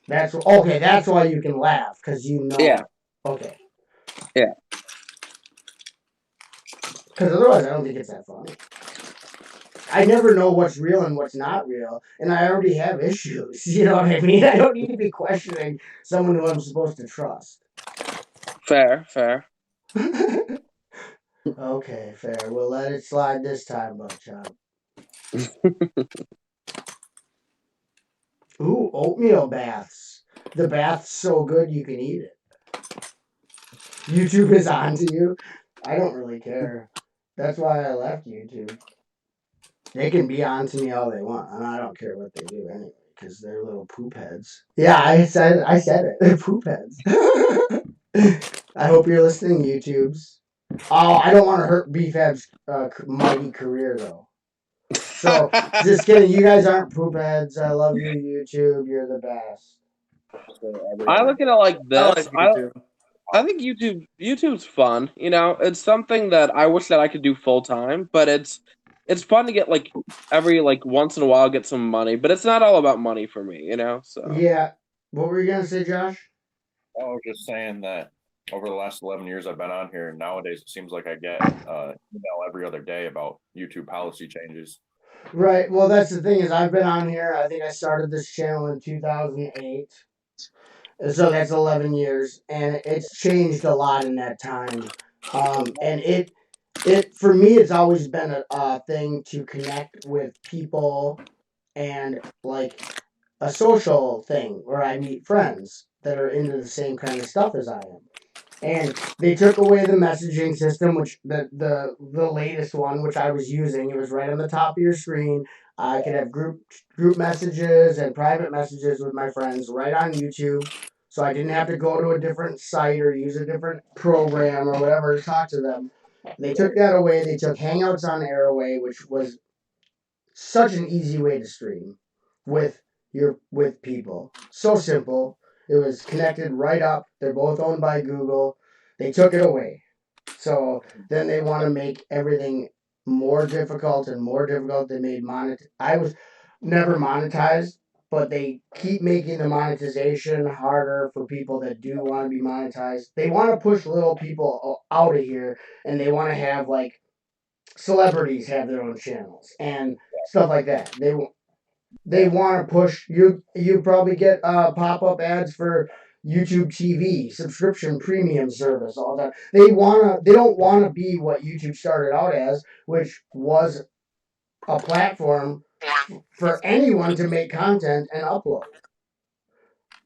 that's okay. That's why you can laugh, because you know. Yeah. Okay. Yeah. Because otherwise, I don't think it's that funny. I never know what's real and what's not real, and I already have issues. You know what I mean? I don't need to be questioning someone who I'm supposed to trust. Fair. Okay, fair. We'll let it slide this time, buttchop. Ooh, oatmeal baths. The bath's so good you can eat it. YouTube is on to you. I don't really care. That's why I left YouTube. They can be on to me all they want, and I don't care what they do anyway, because they're little poop heads. Yeah, I said it. They're poop heads. I hope you're listening, YouTubes. Oh, I don't want to hurt BFAB's mighty career, though. So, just kidding. You guys aren't poop heads. I love you, YouTube. You're the best. I look at it like this. I like YouTube. I think YouTube's fun. You know, it's something that I wish that I could do full time, but it's fun to get like every like once in a while get some money, but it's not all about money for me, you know. So Yeah. What were you gonna say, Josh? I was just saying that over the last 11 years I've been on here, nowadays it seems like I get email every other day about YouTube policy changes. Right. Well, that's the thing is I've been on here. I think I started this channel in 2008. So that's 11 years, and it's changed a lot in that time. And it for me, it's always been a thing to connect with people, and like a social thing where I meet friends that are into the same kind of stuff as I am. And they took away the messaging system, which the latest one, which I was using. It was right on the top of your screen. I could have group messages and private messages with my friends right on YouTube, so I didn't have to go to a different site or use a different program or whatever to talk to them. They took that away. They took Hangouts on air away, which was such an easy way to stream with people. So simple. It was connected right up. They're both owned by Google. They took it away. So then they want to make everything more difficult and more difficult. They made I was never monetized, but they keep making the monetization harder for people that do want to be monetized. They want to push little people out of here, and they want to have like celebrities have their own channels and stuff like that. They want to push you. You probably get pop-up ads for YouTube TV subscription premium service all that. They don't want to be what YouTube started out as, which was a platform for anyone to make content and upload.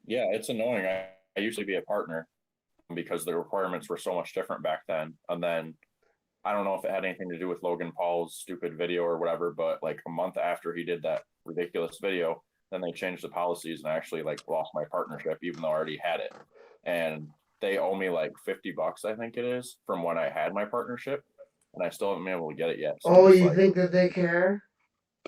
Yeah, it's annoying. I usually be a partner because the requirements were so much different back then. And then I don't know if it had anything to do with Logan Paul's stupid video or whatever, but like a month after he did that ridiculous video, then they changed the policies and I actually like lost my partnership even though I already had it. And they owe me like $50, I think it is, from when I had my partnership, and I still haven't been able to get it yet. So you think that they care?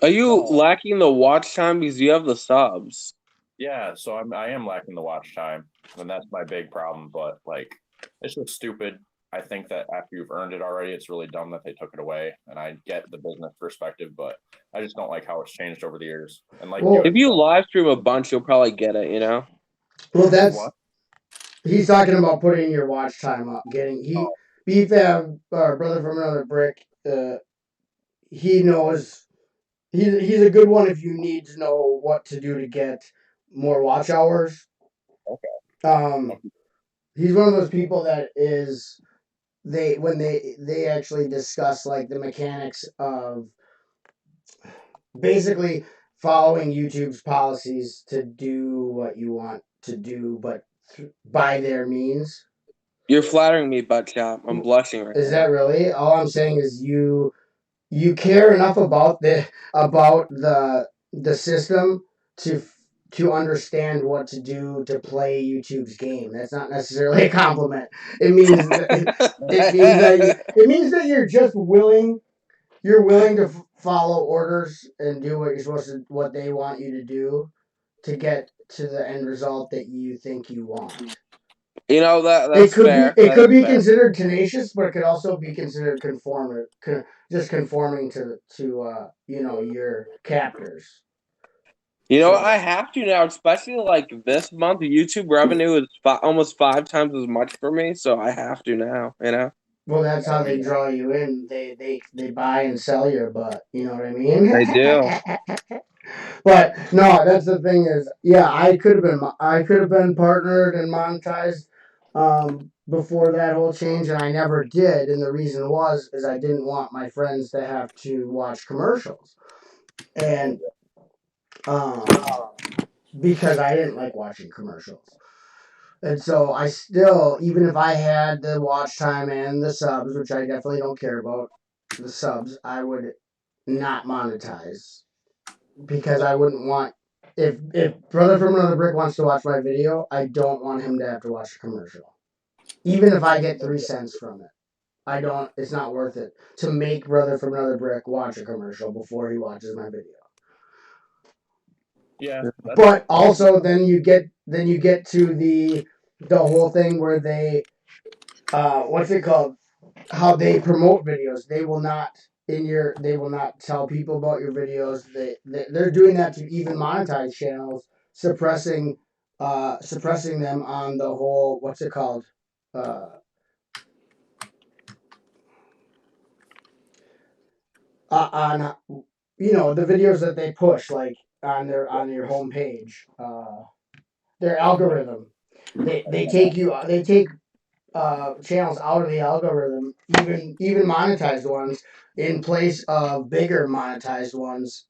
are you lacking the watch time because you have the subs? Yeah, so I am lacking the watch time, and that's my big problem. But like, it's just stupid. I think that after you've earned it already, it's really dumb that they took it away. And I get the business perspective, but I just don't like how it's changed over the years. And like, if you live stream a bunch, you'll probably get it. You know. Well, that's he's talking about putting your watch time up. BFAB, our brother from another brick. He knows. He's a good one if you need to know what to do to get more watch hours. Okay. He's one of those people that is they actually discuss like the mechanics of basically following YouTube's policies to do what you want to do, but by their means. You're flattering me, buttchop. I'm blushing right Is now. that really? All I'm saying is you care enough about the system to understand what to do to play YouTube's game. That's not necessarily a compliment. It means that it means that you're just willing. You're willing to follow orders and do what you're supposed to, what they want you to do, to get to the end result that you think you want. You know that's fair. It could be considered tenacious, but it could also be considered just conforming to your captors. You know, I have to now, especially like this month. YouTube revenue is almost 5 times as much for me, so I have to now. You know. Well, that's how they draw you in. They buy and sell your butt. You know what I mean? They do. But no, that's the thing is, yeah, I could have been partnered and monetized before that whole change, and I never did. And the reason is I didn't want my friends to have to watch commercials, and because I didn't like watching commercials. And so I still, even if I had the watch time and the subs, which I definitely don't care about the subs, I would not monetize, because I wouldn't want, if Brother from Another Brick wants to watch my video, I don't want him to have to watch a commercial. Even if I get 3 cents from it. It's not worth it to make Brother from Another Brick watch a commercial before he watches my video. Yeah. But also then you get to the whole thing where they what's it called? How they promote videos. They will not tell people about your videos. They're doing that to even monetize channels, suppressing them on the whole, what's it called? On the videos that they push, like on your homepage, their algorithm. They take channels out of the algorithm, even monetized ones, in place of bigger monetized ones.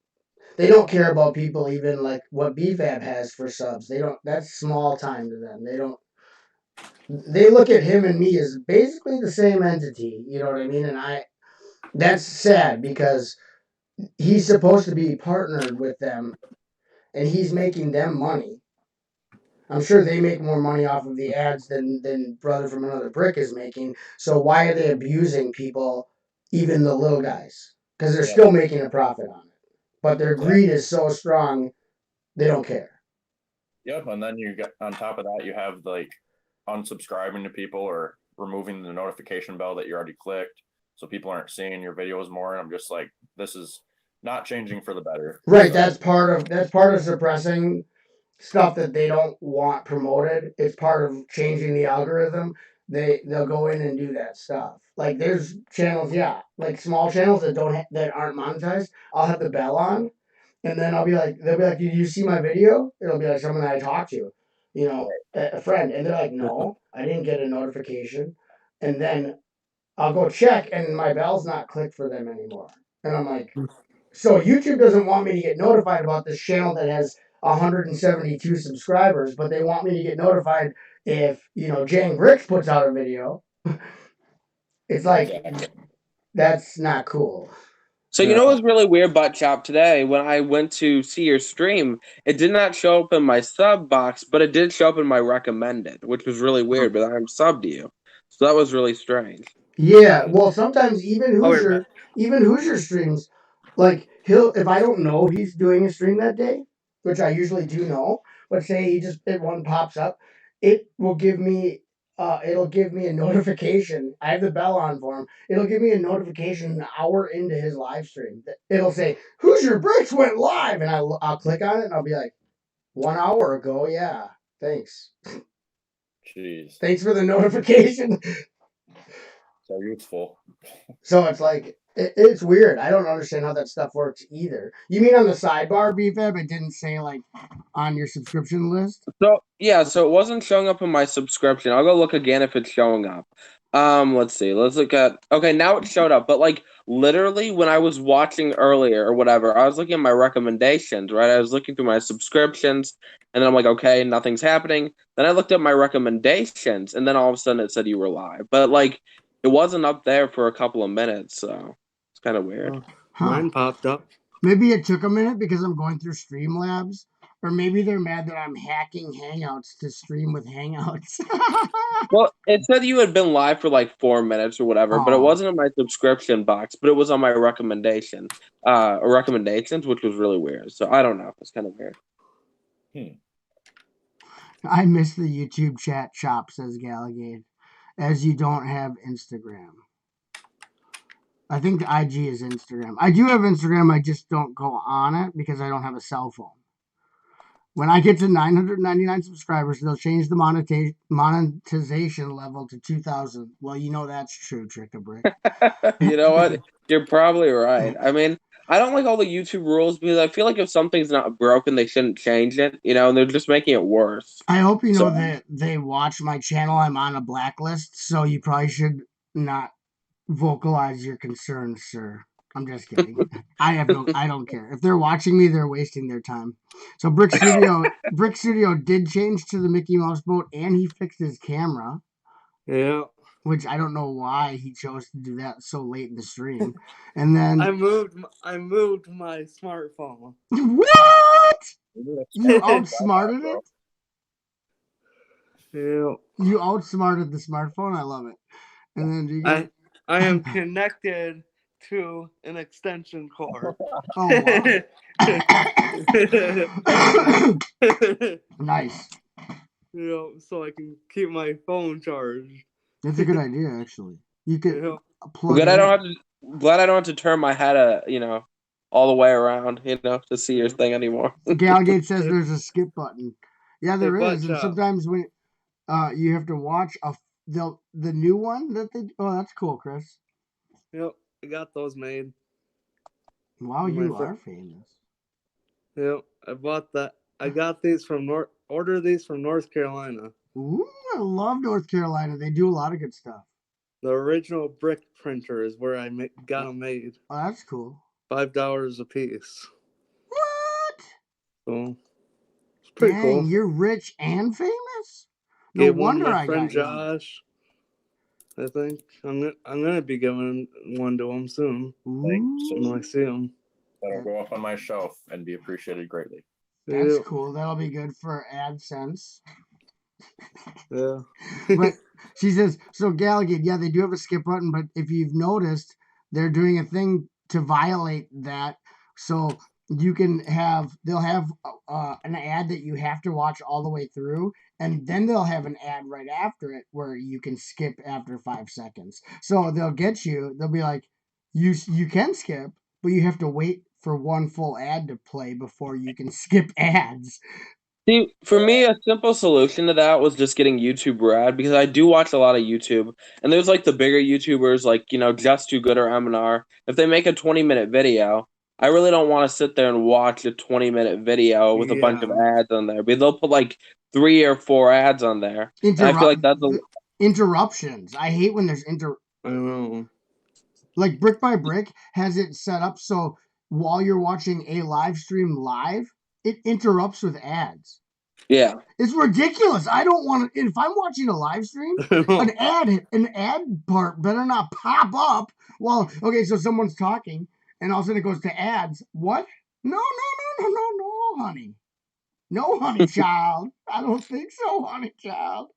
They don't care about people, even like what BFAB has for subs. They don't. That's small time to them. They don't. They look at him and me as basically the same entity. You know what I mean? And that's sad, because he's supposed to be partnered with them, and he's making them money. I'm sure they make more money off of the ads than Brother from Another Brick is making. So why are they abusing people, even the little guys? Because they're still making a profit on it. But their greed is so strong, they don't care. Yep, and then you get, on top of that, you have like unsubscribing to people or removing the notification bell that you already clicked, so people aren't seeing your videos more. And I'm just like, this is not changing for the better. Right. That's part of suppressing stuff that they don't want promoted. It's part of changing the algorithm. They'll go in and do that stuff. Like there's channels, yeah, like small channels that aren't monetized. I'll have the bell on, and then they'll be like, "Did you see my video?" It'll be like someone that I talked to, a friend, and they're like, "No, I didn't get a notification." And then I'll go check, and my bell's not clicked for them anymore. And I'm like, so YouTube doesn't want me to get notified about this channel that has 172 subscribers, but they want me to get notified if, Jang Brix puts out a video. It's like, that's not cool. So you know what's really weird, buttchop? Today when I went to see your stream, it did not show up in my sub box, but it did show up in my recommended, which was really weird. But I'm subbed to you, so that was really strange. Yeah, well, sometimes even Hoosier streams, like if I don't know he's doing a stream that day, which I usually do know, but say one pops up, it'll give me a notification. I have the bell on for him. It'll give me a notification an hour into his live stream. It'll say Hoosier Brix went live, and I'll click on it and I'll be like, 1 hour ago, yeah, thanks. Jeez. Thanks for the notification. So useful. So it's like, It's weird. I don't understand how that stuff works either. You mean on the sidebar, BFAB? It didn't say like on your subscription list. So yeah, so it wasn't showing up in my subscription. I'll go look again if it's showing up. Let's see. Let's look at. Okay, now it showed up. But like literally, when I was watching earlier or whatever, I was looking at my recommendations. Right, I was looking through my subscriptions, and then I'm like, okay, nothing's happening. Then I looked at my recommendations, and then all of a sudden it said you were live. But like, it wasn't up there for a couple of minutes, so it's kind of weird. Mine popped up. Maybe it took a minute because I'm going through Streamlabs. Or maybe they're mad that I'm hacking Hangouts to stream with Hangouts. Well, it said you had been live for like 4 minutes or whatever, but it wasn't in my subscription box, but it was on my recommendations, which was really weird. So I don't know. It's kind of weird. I miss the YouTube chat shop, says Galligade, as you don't have Instagram. I think the IG is Instagram. I do have Instagram. I just don't go on it because I don't have a cell phone. When I get to 999 subscribers, they'll change the monetization level to 2,000. Well, you know that's true, Trick of Brick. You know what? You're probably right. I mean, I don't like all the YouTube rules because I feel like if something's not broken, they shouldn't change it, and they're just making it worse. I hope you know that they watch my channel. I'm on a blacklist, so you probably should not vocalize your concerns, sir. I'm just kidding. I don't care. If they're watching me, they're wasting their time. So Brix Studio did change to the Mickey Mouse boat, and he fixed his camera. Yeah. Which I don't know why he chose to do that so late in the stream. And then I moved my smartphone. What? You outsmarted it? Yeah. You outsmarted the smartphone. I love it. And then I am connected to an extension cord. Oh wow. Nice. So I can keep my phone charged. That's a good idea, actually. You could plug. Glad I don't have to turn my head, all the way around, to see your thing anymore. Galgate says there's a skip button. Yeah, there is, and sometimes when you have to watch the new one that they. Oh, that's cool, Chris. Yep, I got those made. Wow, you are famous. Yep, I bought that. I got these from ordered these from North Carolina. Ooh, I love North Carolina. They do a lot of good stuff. The original brick printer is where I got them made. Oh, that's cool. $5 a piece. What? So it's pretty cool. You're rich and famous. No wonder I got Josh. I think I'm gonna be giving one to him soon. Thanks. When I see him. That'll go up on my shelf and be appreciated greatly. That's cool. That'll be good for AdSense. Yeah. But she says, so Galligate, yeah, they do have a skip button, but if you've noticed, they're doing a thing to violate that. So they'll have an ad that you have to watch all the way through, and then they'll have an ad right after it where you can skip after 5 seconds. So they'll be like, you can skip, but you have to wait for one full ad to play before you can skip ads. See, for me, a simple solution to that was just getting YouTube Red, because I do watch a lot of YouTube, and there's like the bigger YouTubers like, Just Too Good or M&R. If they make a 20-minute video, I really don't want to sit there and watch a 20-minute video with a bunch of ads on there. But they'll put like 3 or 4 ads on there. And I feel like that's interruptions. I hate when there's I know. Like Brick by Brick has it set up so while you're watching a live stream live, it interrupts with ads. Yeah. It's ridiculous. I don't want to. If I'm watching a live stream, an ad part better not pop up. Well, okay, so someone's talking, and all of a sudden it goes to ads. What? No, honey. No, honey, child. I don't think so, honey, child.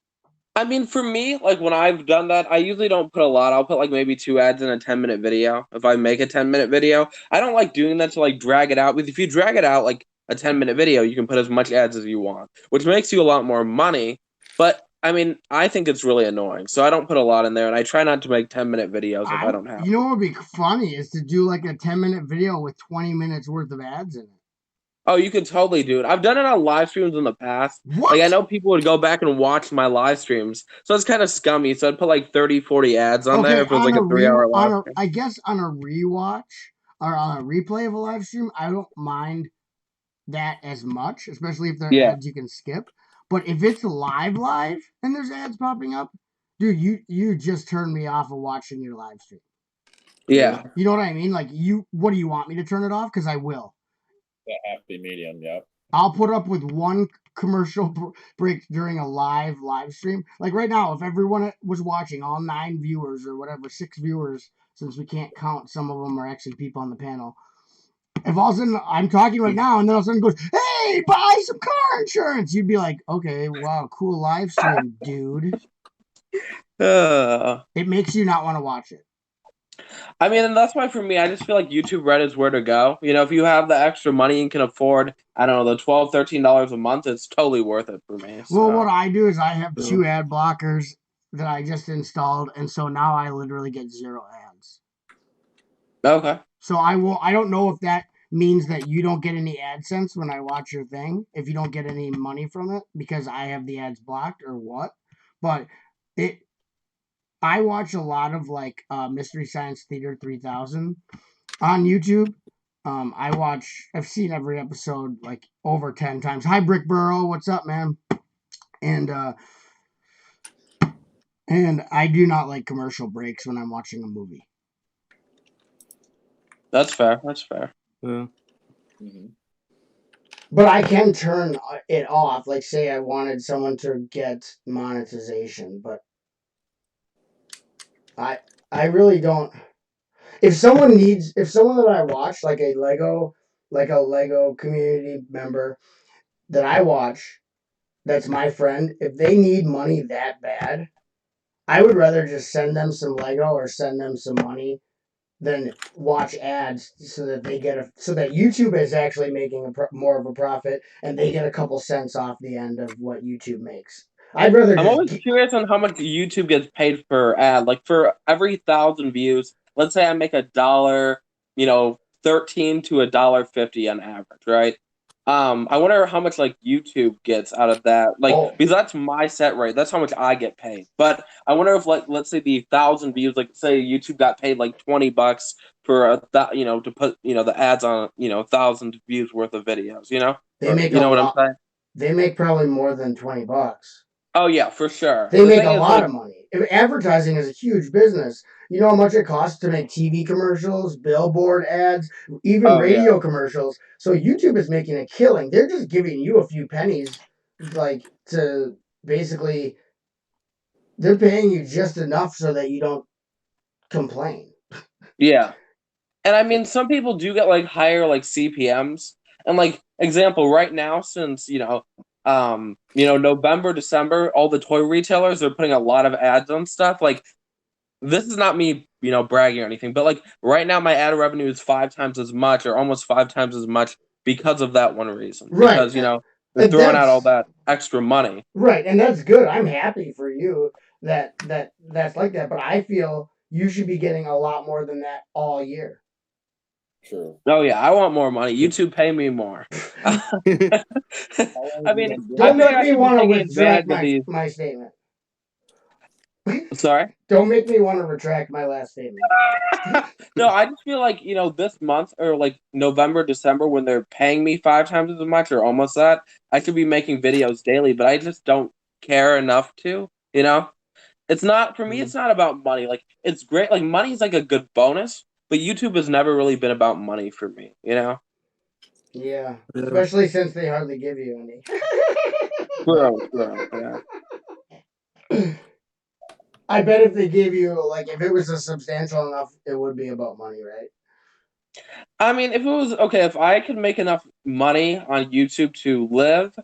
I mean, for me, like when I've done that, I usually don't put a lot. I'll put like maybe 2 ads in a 10-minute video. If I make a 10-minute video, I don't like doing that to like drag it out. Because if you drag it out like a 10-minute video, you can put as much ads as you want, which makes you a lot more money. But I mean, I think it's really annoying, so I don't put a lot in there, and I try not to make 10-minute videos if I don't have. You know what would be funny is to do like a 10-minute video with 20 minutes worth of ads in it. Oh, you could totally do it. I've done it on live streams in the past. What? Like, I know people would go back and watch my live streams. So it's kind of scummy. So I'd put like 30, 40 ads on there if it was like a 3-hour live stream. I guess on a rewatch or on a replay of a live stream, I don't mind that as much, especially if there are Yeah. ads you can skip. But if it's live and there's ads popping up, dude, you just turned me off of watching your live stream. Yeah. You know what I mean? Like, what do you want me to turn it off? Because I will. The happy medium, yep. I'll put up with one commercial break during a live stream. Like right now, if everyone was watching, all 9 viewers or whatever, 6 viewers, since we can't count, some of them are actually people on the panel. If all of a sudden I'm talking right now and then all of a sudden goes, hey, buy some car insurance, you'd be like, okay, wow, cool live stream, dude. It makes you not want to watch it. I mean, and that's why for me, I just feel like YouTube Red is where to go. You know, if you have the extra money and can afford, I don't know, the $12, $13 a month, it's totally worth it for me. So. Well, what I do is I have 2 ad blockers that I just installed, and so now I literally get 0 ads. Okay. So I don't know if that means that you don't get any AdSense when I watch your thing, if you don't get any money from it because I have the ads blocked or what. But I watch a lot of like Mystery Science Theater 3000 on YouTube. I've seen every episode like over 10 times. Hi, Brick Burrow. What's up, man? And I do not like commercial breaks when I'm watching a movie. That's fair. That's fair. Yeah. Mm-hmm. But I can turn it off. Like, say I wanted someone to get monetization, but I really don't. If someone that I watch, like a Lego community member that I watch, that's my friend, if they need money that bad, I would rather just send them some Lego or send them some money than watch ads so that YouTube is actually making more of a profit and they get a couple cents off the end of what YouTube makes. I'd rather. I'm always curious on how much YouTube gets paid per ad. Like for every 1,000 views, let's say I make $1, $13 to $1.50 on average, right? I wonder how much like YouTube gets out of that, because that's my set rate. That's how much I get paid. But I wonder if, like, let's say the 1,000 views, like, say YouTube got paid like $20 for to put the ads on 1,000 views worth of videos. They make what I'm saying? They make probably more than $20. Oh yeah, for sure. They make a lot of money. Advertising is a huge business. You know how much it costs to make TV commercials, billboard ads, even radio commercials. So YouTube is making a killing. They're just giving you a few pennies, like, to basically, they're paying you just enough so that you don't complain. Yeah. And I mean, some people do get like higher like CPMs. And like example, right now, since November, December, all the toy retailers are putting a lot of ads on stuff. Like, this is not me, bragging or anything, but like right now, my ad revenue is 5 times as much, or almost 5 times as much, because of that one reason. Right. Because they're throwing out all that extra money. Right, and that's good. I'm happy for you that's like that. But I feel you should be getting a lot more than that all year. True. Oh yeah, I want more money. YouTube, pay me more. I mean, don't make me want to retract my statement. Sorry? Don't make me want to retract my last statement. No, I just feel like, this month or like November, December, when they're paying me 5 times as much or almost that, I should be making videos daily, but I just don't care enough to, It's not, for me, it's not about money. Like, it's great. Like, money is like a good bonus, but YouTube has never really been about money for me, Yeah, especially since they hardly give you any. Bro, yeah. I bet if they gave you, like, if it was a substantial enough, it would be about money, right? I mean, if I could make enough money on YouTube to live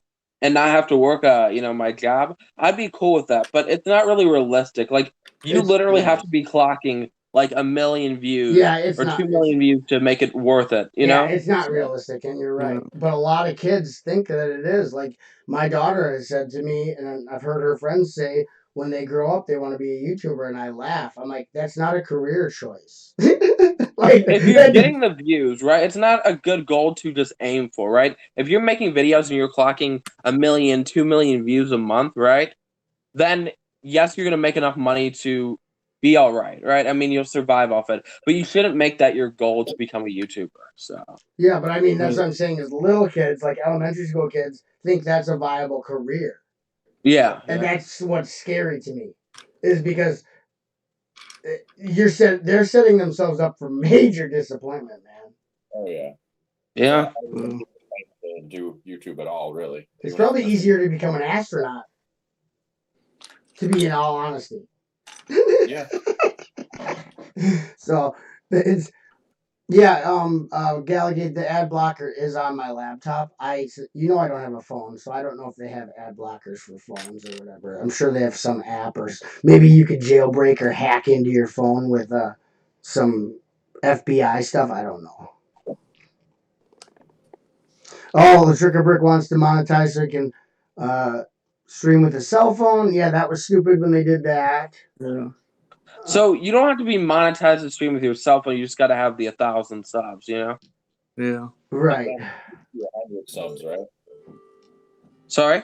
and not have to work my job, I'd be cool with that. But it's not really realistic. Like, you literally have to be clocking like 1 million views or 2 million views to make it worth it, know? It's not realistic, and you're right. But a lot of kids think that it is. Like, my daughter has said to me, and I've heard her friends say, when they grow up, they want to be a YouTuber, and I laugh. I'm like, that's not a career choice. Like, if you're getting the views, right, it's not a good goal to just aim for, right? If you're making videos and you're clocking 1 million, 2 million views a month, right, then yes, you're gonna make enough money to be all right, right? I mean, you'll survive off it, but you shouldn't make that your goal to become a YouTuber. So yeah, but I mean, that's what I'm saying is little kids, like elementary school kids, think that's a viable career. yeah, And that's what's scary to me, is because they're setting themselves up for major disappointment, man. Oh yeah. yeah. I wouldn't do YouTube at all, really. It's probably easier to become an astronaut, to be in all honesty. Yeah. So it's Gallagate, the ad blocker is on my laptop. I don't have a phone, so I don't know if they have ad blockers for phones or whatever. I'm sure they have some app, or maybe you could jailbreak or hack into your phone with some FBI stuff. I don't know. Oh, the Trick or Brick wants to monetize so he can stream with a cell phone. Yeah, that was stupid when they did that. Yeah. So you don't have to be monetized to stream with your cell phone. You just got to have the 1,000 subs, you know? Yeah. Right. 100 subs, right? Sorry?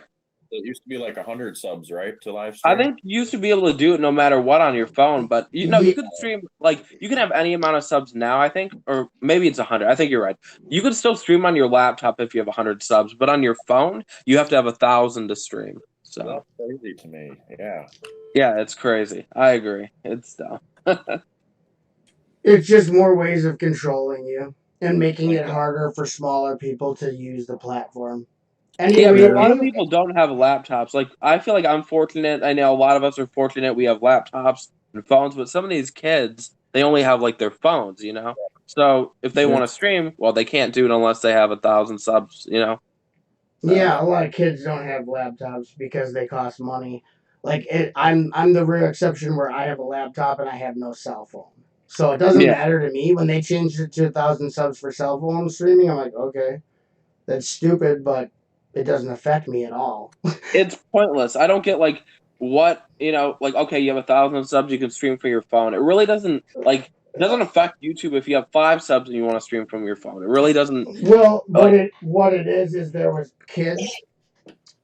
It used to be like 100 subs, right, to live stream? I think you used to be able to do it no matter what on your phone, but you could stream, like, you can have any amount of subs now, I think, or maybe it's 100. I think you're right. You could still stream on your laptop if you have 100 subs, but on your phone, you have to have 1,000 to stream. So that's crazy to me. Yeah. Yeah, it's crazy. I agree. It's dumb. It's just more ways of controlling you and making it harder for smaller people to use the platform. Yeah, but a lot of people don't have laptops. Like, I feel like I'm fortunate. I know a lot of us are fortunate. We have laptops and phones, but some of these kids, they only have like their phones, you know? So if they want to stream, well, they can't do it unless they have 1,000 subs, you know? Yeah, a lot of kids don't have laptops because they cost money. Like I'm the rare exception where I have a laptop and I have no cell phone. So it doesn't matter to me when they changed it to 1,000 subs for cell phone streaming. I'm like, okay, that's stupid, but it doesn't affect me at all. It's pointless. I don't get like what, like, okay, you have 1,000 subs, you can stream from your phone. It really doesn't affect YouTube if you have 5 subs and you want to stream from your phone. It really doesn't. Well, what it is there was kids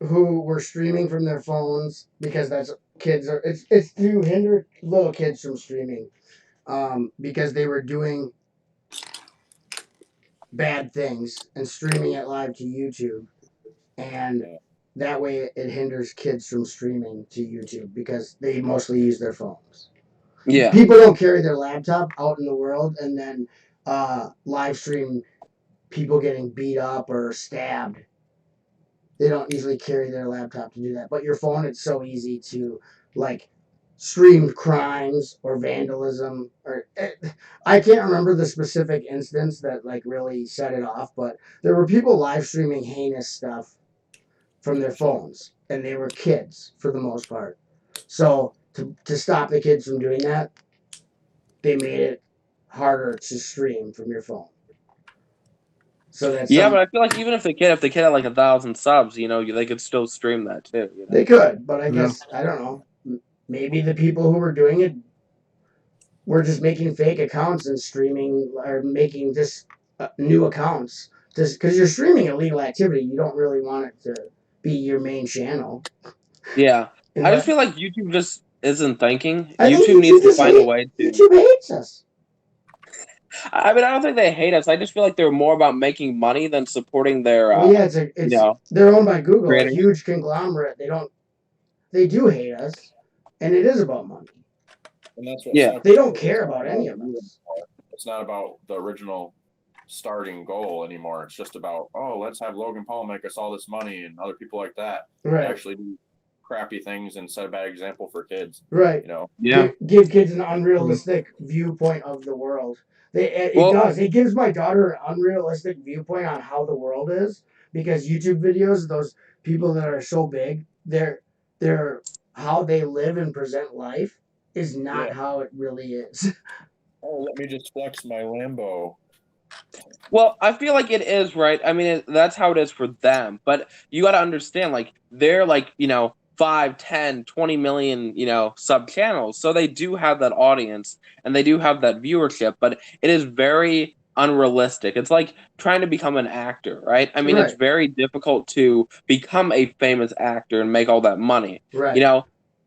who were streaming from their phones because it's to hinder little kids from streaming, because they were doing bad things and streaming it live to YouTube, and that way it hinders kids from streaming to YouTube because they mostly use their phones. Yeah. People don't carry their laptop out in the world and then live stream people getting beat up or stabbed. They don't usually carry their laptop to do that. But your phone, it's so easy to like stream crimes or vandalism I can't remember the specific instance that like really set it off, but there were people live streaming heinous stuff from their phones, and they were kids for the most part. So to stop the kids from doing that, they made it harder to stream from your phone. So that's but I feel like even if the kid had like 1,000 subs, they could still stream that too. They could, but I guess I don't know. Maybe the people who were doing it were just making fake accounts and streaming, or making just new accounts. Just because you're streaming illegal activity, you don't really want it to be your main channel. Yeah, I just feel like YouTube just isn't thinking. YouTube needs to find a way to. YouTube hates us. I mean, I don't think they hate us. I just feel like they're more about making money than supporting their. They're owned by Google, creating. a huge conglomerate. They do hate us, and it is about money. And that's what they don't care about any of us. It's not about the original starting goal anymore. It's just about, let's have Logan Paul make us all this money and other people like that. Right. Actually do crappy things and set a bad example for kids. Right. Yeah. Give kids an unrealistic viewpoint of the world. It gives my daughter an unrealistic viewpoint on how the world is, because YouTube videos, those people that are so big, they're how they live and present life is not how it really is. Let me just flex my Lambo. Well, I feel like it is, right? I mean, that's how it is for them. But you got to understand, like, they're like, 5, 10, 20 million, sub channels. So they do have that audience and they do have that viewership, but it is very unrealistic. It's like trying to become an actor, right? I mean, Right. it's very difficult to become a famous actor and make all that money. Right.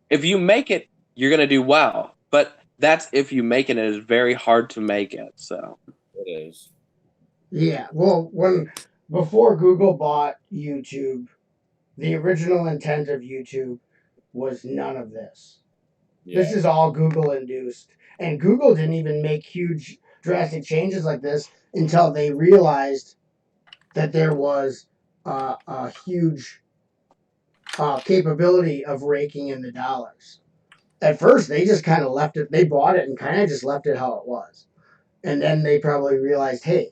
If you make it, you're going to do well. But that's if you make it. It is very hard to make it. So It is. Yeah. Well, before Google bought YouTube, the original intent of YouTube was none of this. Yeah. This is all Google induced. And Google didn't even make huge, drastic changes like this until they realized that there was a huge capability of raking in the dollars. At first, they just kind of left it, they bought it and kind of just left it how it was. And then they probably realized, hey,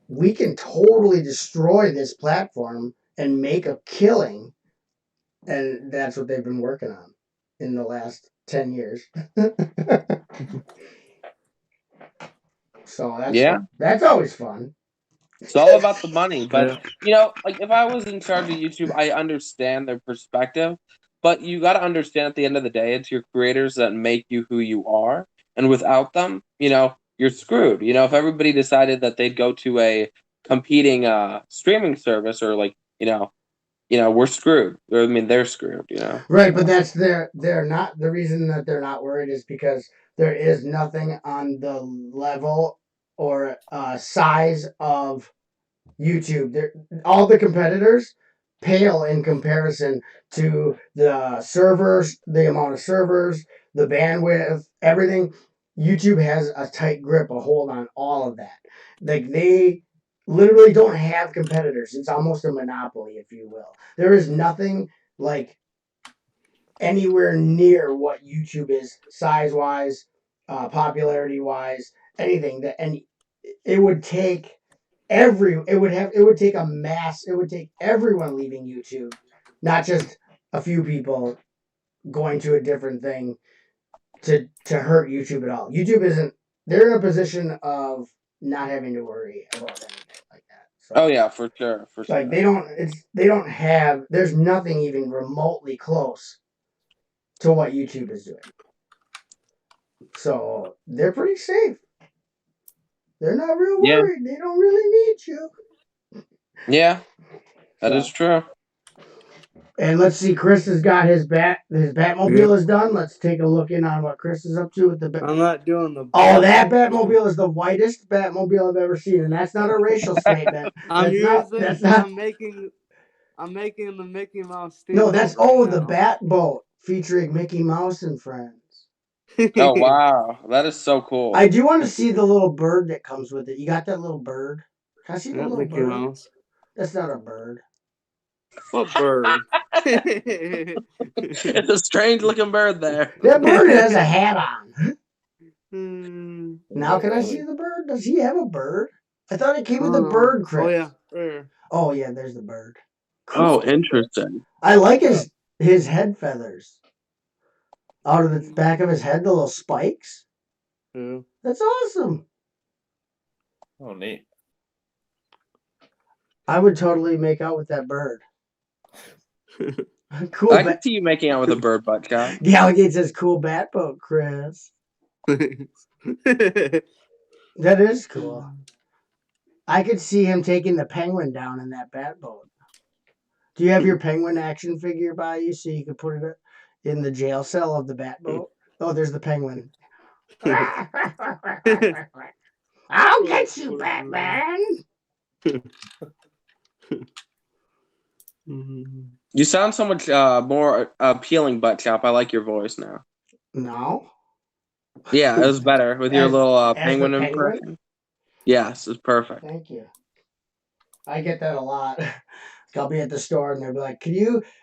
we can totally destroy this platform and make a killing. And that's what they've been working on in the last 10 years. So that's always fun. It's all about the money. But, like if I was in charge of YouTube, I understand their perspective. But you got to understand at the end of the day, it's your creators that make you who you are. And without them, you're screwed. If everybody decided that they'd go to a competing streaming service or we're screwed. I mean, they're screwed, Right, but that's they're not, the reason that they're not worried is because there is nothing on the level or size of YouTube. All the competitors pale in comparison to the servers, the amount of servers, the bandwidth, everything. YouTube has a tight grip, a hold on all of that. Like they literally don't have competitors. It's almost a monopoly, if you will. There is nothing like anywhere near what YouTube is size wise, popularity wise, anything that, and it would take it would take a mass, it would take everyone leaving YouTube, not just a few people going to a different thing to hurt YouTube at all. YouTube isn't, they're in a position of not having to worry about anything like that. So, oh yeah, for sure. like they don't have, there's nothing even remotely close to what YouTube is doing. So they're pretty safe. They're not real worried. They don't really need you. Yeah, that is true. And let's see, Chris has got his Batmobile is done. Let's take a look in on what Chris is up to with the I'm not doing the. Oh, that Batmobile is the whitest Batmobile I've ever seen, and that's not a racial statement. I'm making the Mickey Mouse. No, that's the Bat Boat featuring Mickey Mouse and friends. Oh wow, that is so cool. I do want to see the little bird that comes with it. You got that little bird? Can I see the little Mickey bird? Mouse. That's not a bird. What bird? It's a strange looking bird there. That bird has a hat on. Now can I see the bird? Does he have a bird? I thought it came with a bird, Chris. Oh yeah. There. Oh yeah, there's the bird. Oh, interesting. I like his head feathers. Out of the back of his head, the little spikes. Yeah. That's awesome. Oh, neat. I would totally make out with that bird. Cool. I can see you making out with a bird, buttchop. Gallagher says, "Cool bat boat, Chris." That is cool. I could see him taking the penguin down in that bat boat. Do you have your penguin action figure by you so you could put it in the jail cell of the bat boat? Oh, there's the penguin. I'll get you, Batman. You sound so much more appealing, buttchop. I like your voice now. No. Yeah, it was better with your little penguin impression. Yes, it's perfect. Thank you. I get that a lot. I'll be at the store and they'll be like,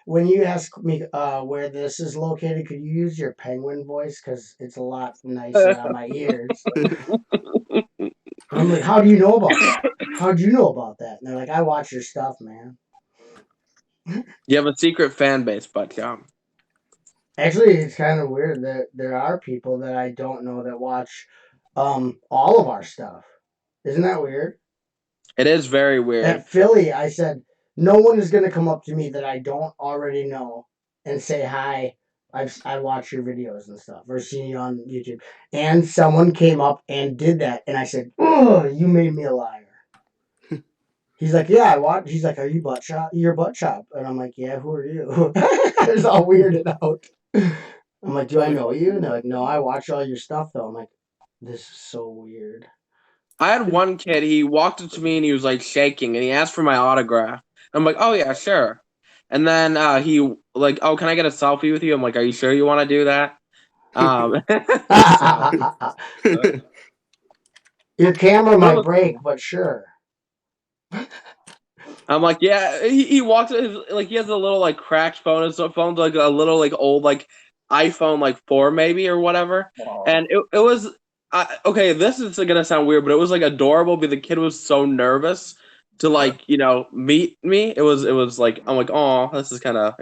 when you ask me where this is located, could you use your penguin voice? Because it's a lot nicer on my ears. I'm like, how do you know about that? How'd you know about that? And they're like, I watch your stuff, man. You have a secret fan base, buttchop. Actually, it's kind of weird that there are people that I don't know that watch all of our stuff. Isn't that weird? It is very weird. At Philly, I said, no one is going to come up to me that I don't already know and say hi. I watch your videos and stuff, or seen you on YouTube. And someone came up and did that, and I said, "Oh, you made me a liar." He's like, "Yeah, I watch." He's like, "Are you buttchop? You're buttchop," and I'm like, "Yeah, who are you?" I was all weirded out. I'm like, "Do I know you?" And they're like, "No, I watch all your stuff though." I'm like, "This is so weird." I had one kid, he walked up to me and he was like shaking and he asked for my autograph. I'm like, oh yeah, sure. And then he like, oh, can I get a selfie with you? I'm like, are you sure you want to do that? So, Your camera but it might was break, cool. but sure. I'm like, yeah. He walks like he has a little like cracked phone. His phone's like a little like old like iPhone like 4 maybe or whatever. And it was okay. This is gonna sound weird, but it was like adorable. But the kid was so nervous to like meet me. It was like I'm like, oh, this is kind of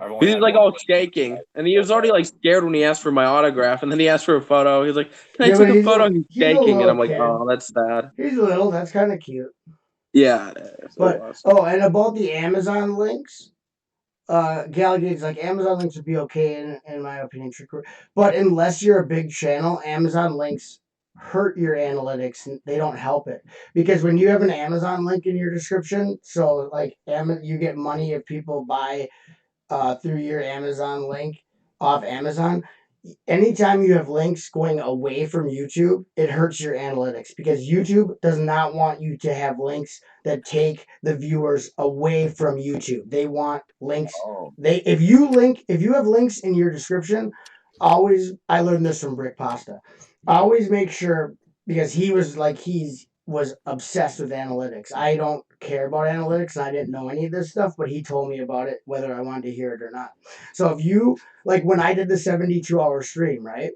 I've only He's had like one. all shaking, and he was already like scared when he asked for my autograph, and then he asked for a photo. He's like, "Can I Yeah, take but a photo?" He's he's a shaking, and little I'm like, kid. "Oh, that's sad." He's little. That's kind of cute. Yeah, it But was. and about the Amazon links, Gallagate's like Amazon links would be okay in my opinion, but unless you're a big channel, Amazon links hurt your analytics. They don't help it because when you have an Amazon link in your description, so like you get money if people buy through your Amazon link off Amazon. Anytime you have links going away from YouTube, it hurts your analytics because YouTube does not want you to have links that take the viewers away from YouTube. They want links. Oh, If you have links in your description, always I learned this from Brick Pasta. Always make sure because he was obsessed with analytics. I don't care about analytics and I didn't know any of this stuff, but he told me about it whether I wanted to hear it or not. So if you like when I did the 72-hour stream, right?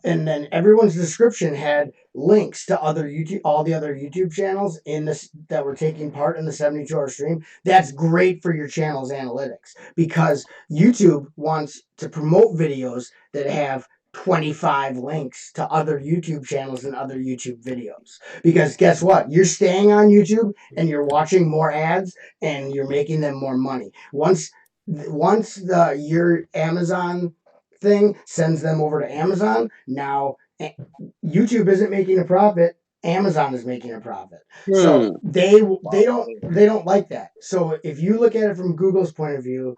And then everyone's description had links to all the other YouTube channels in this that were taking part in the 72-hour stream. That's great for your channel's analytics because YouTube wants to promote videos that have 25 links to other YouTube channels and other YouTube videos. Because guess what? You're staying on YouTube and you're watching more ads and you're making them more money. Once your Amazon thing sends them over to Amazon. Now YouTube isn't making a profit. Amazon is making a profit. So they don't like that. So if you look at it from Google's point of view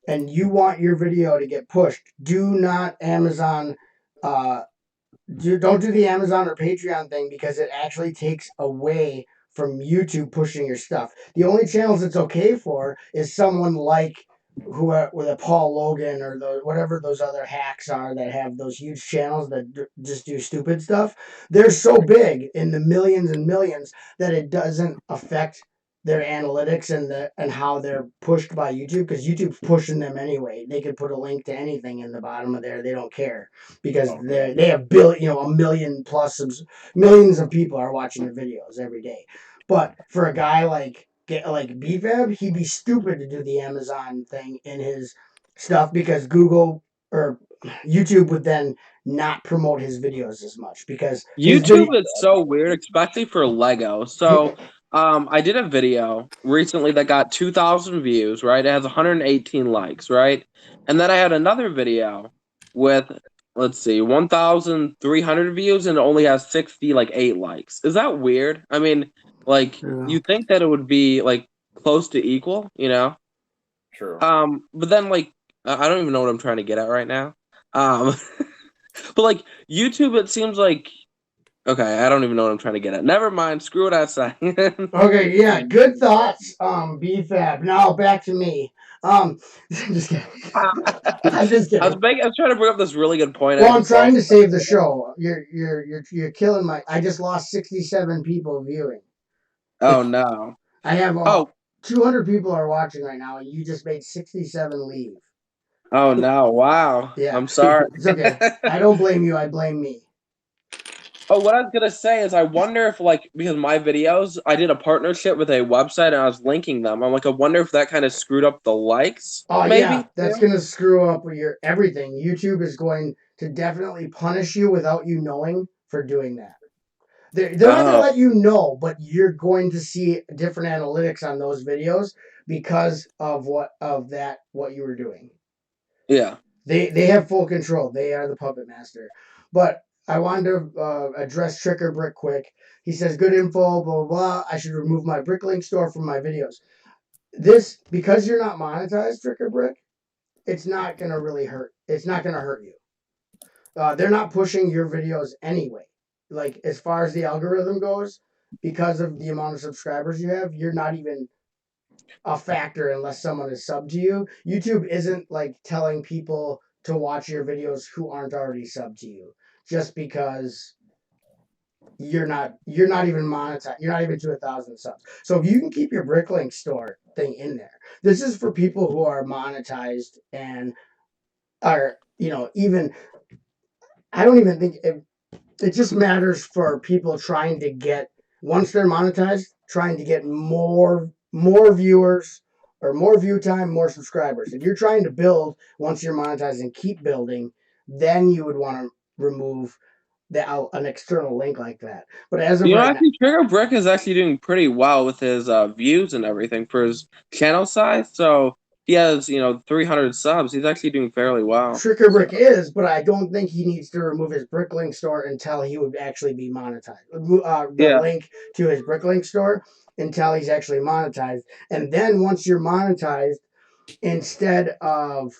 and you want your video to get pushed, do not Amazon don't do the Amazon or Patreon thing because it actually takes away from YouTube pushing your stuff. The only channels it's okay for is someone like with a Paul Logan or whatever those other hacks are that have those huge channels that just do stupid stuff. They're so big in the millions and millions that it doesn't affect their analytics and how they're pushed by YouTube because YouTube's pushing them anyway. They could put a link to anything in the bottom of there. They don't care because they have a million plus millions of people are watching their videos every day. But for a guy like BFAB, he'd be stupid to do the Amazon thing in his stuff because Google or YouTube would then not promote his videos as much because his YouTube video. is so weird, especially for Lego. So, I did a video recently that got 2,000 views, right? It has 118 likes, right? And then I had another video with, let's see, 1,300 views and it only has 60, like 8 likes. Is that weird? I mean, like, you think that it would be like close to equal, you know? true. But then like, I don't even know what I'm trying to get at right now. Um, but like YouTube, it seems like okay, I don't even know what I'm trying to get at. Never mind. Screw what I say. Okay, yeah, good thoughts, BFAB. Now back to me. Just kidding. I'm just kidding. I was trying to bring up this really good point. Well, I'm trying to save the show. You're killing my. I just lost 67 people viewing. Oh no. I have 200 people are watching right now, and you just made 67 leave. Oh no! Wow. Yeah, I'm sorry. it's okay. I don't blame you. I blame me. Oh, what I was gonna say is I wonder if like because my videos, I did a partnership with a website and I was linking them. I'm like, I wonder if that kind of screwed up the likes. Oh Maybe. yeah, that's gonna screw up your everything. YouTube is going to definitely punish you without you knowing for doing that. They're not going to let you know, but you're going to see different analytics on those videos because of what you were doing. Yeah. They have full control. They are the puppet master. But I wanted to address Tricker Brick quick. He says, good info, blah, blah, blah. I should remove my Bricklink store from my videos. This, because you're not monetized, Tricker Brick, it's not going to really hurt. It's not going to hurt you. They're not pushing your videos anyway. Like, as far as the algorithm goes, because of the amount of subscribers you have, you're not even a factor unless someone is subbed to you. YouTube isn't like telling people to watch your videos who aren't already subbed to you just because you're not even monetized. You're not even to 1,000 subs. So if you can keep your Bricklink store thing in there, this is for people who are monetized and are, even, I don't even think it just matters for people trying to get, once they're monetized, trying to get more viewers or more view time, more subscribers. If you're trying to build once you're monetized and keep building, then you would want to remove an external link like that. But as of right actually, Trigger Brick is actually doing pretty well with his views and everything for his channel size. So he has, 300 subs. He's actually doing fairly well. Tricker Brick is, but I don't think he needs to remove his Bricklink store until he would actually be monetized. The link to his Bricklink store until he's actually monetized. And then once you're monetized, instead of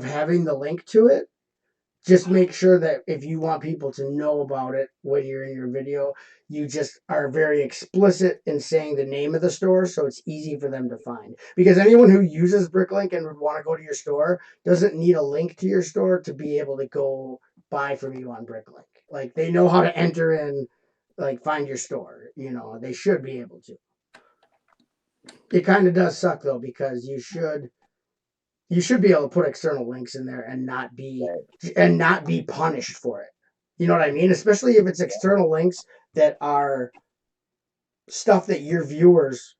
having the link to it, just make sure that if you want people to know about it when you're in your video, you just are very explicit in saying the name of the store so it's easy for them to find. Because anyone who uses Bricklink and would want to go to your store doesn't need a link to your store to be able to go buy from you on Bricklink. Like, they know how to enter in, like, find your store. They should be able to. It kind of does suck, though, because you should be able to put external links in there and not be punished for it. You know what I mean? Especially if it's external links that are stuff that your viewers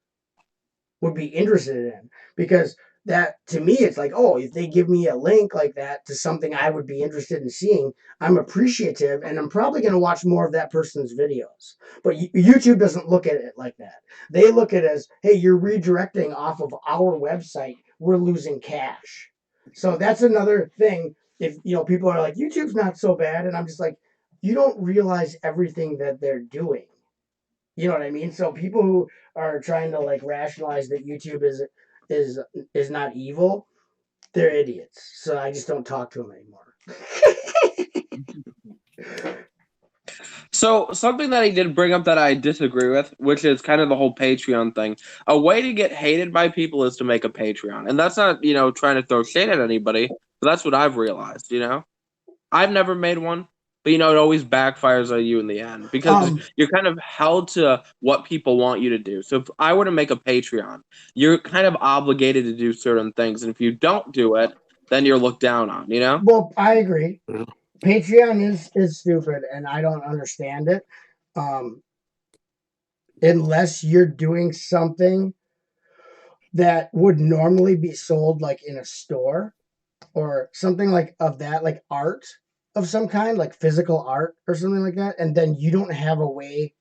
would be interested in. Because that, to me, it's like, oh, if they give me a link like that to something I would be interested in seeing, I'm appreciative and I'm probably going to watch more of that person's videos. But YouTube doesn't look at it like that. They look at it as, hey, you're redirecting off of our website. We're losing cash. So that's another thing. If people are like, YouTube's not so bad, and I'm just like, you don't realize everything that they're doing. You know what I mean? So people who are trying to like rationalize that YouTube is not evil, they're idiots. So I just don't talk to them anymore. So something that he did bring up that I disagree with, which is kind of the whole Patreon thing. A way to get hated by people is to make a Patreon. And that's not, trying to throw shade at anybody, but that's what I've realized, I've never made one, but it always backfires on you in the end because you're kind of held to what people want you to do. So if I were to make a Patreon, you're kind of obligated to do certain things. And if you don't do it, then you're looked down on, Well, I agree. Patreon is stupid, and I don't understand it. Unless you're doing something that would normally be sold like in a store or something like of that, like art of some kind, like physical art or something like that, and then you don't have a way,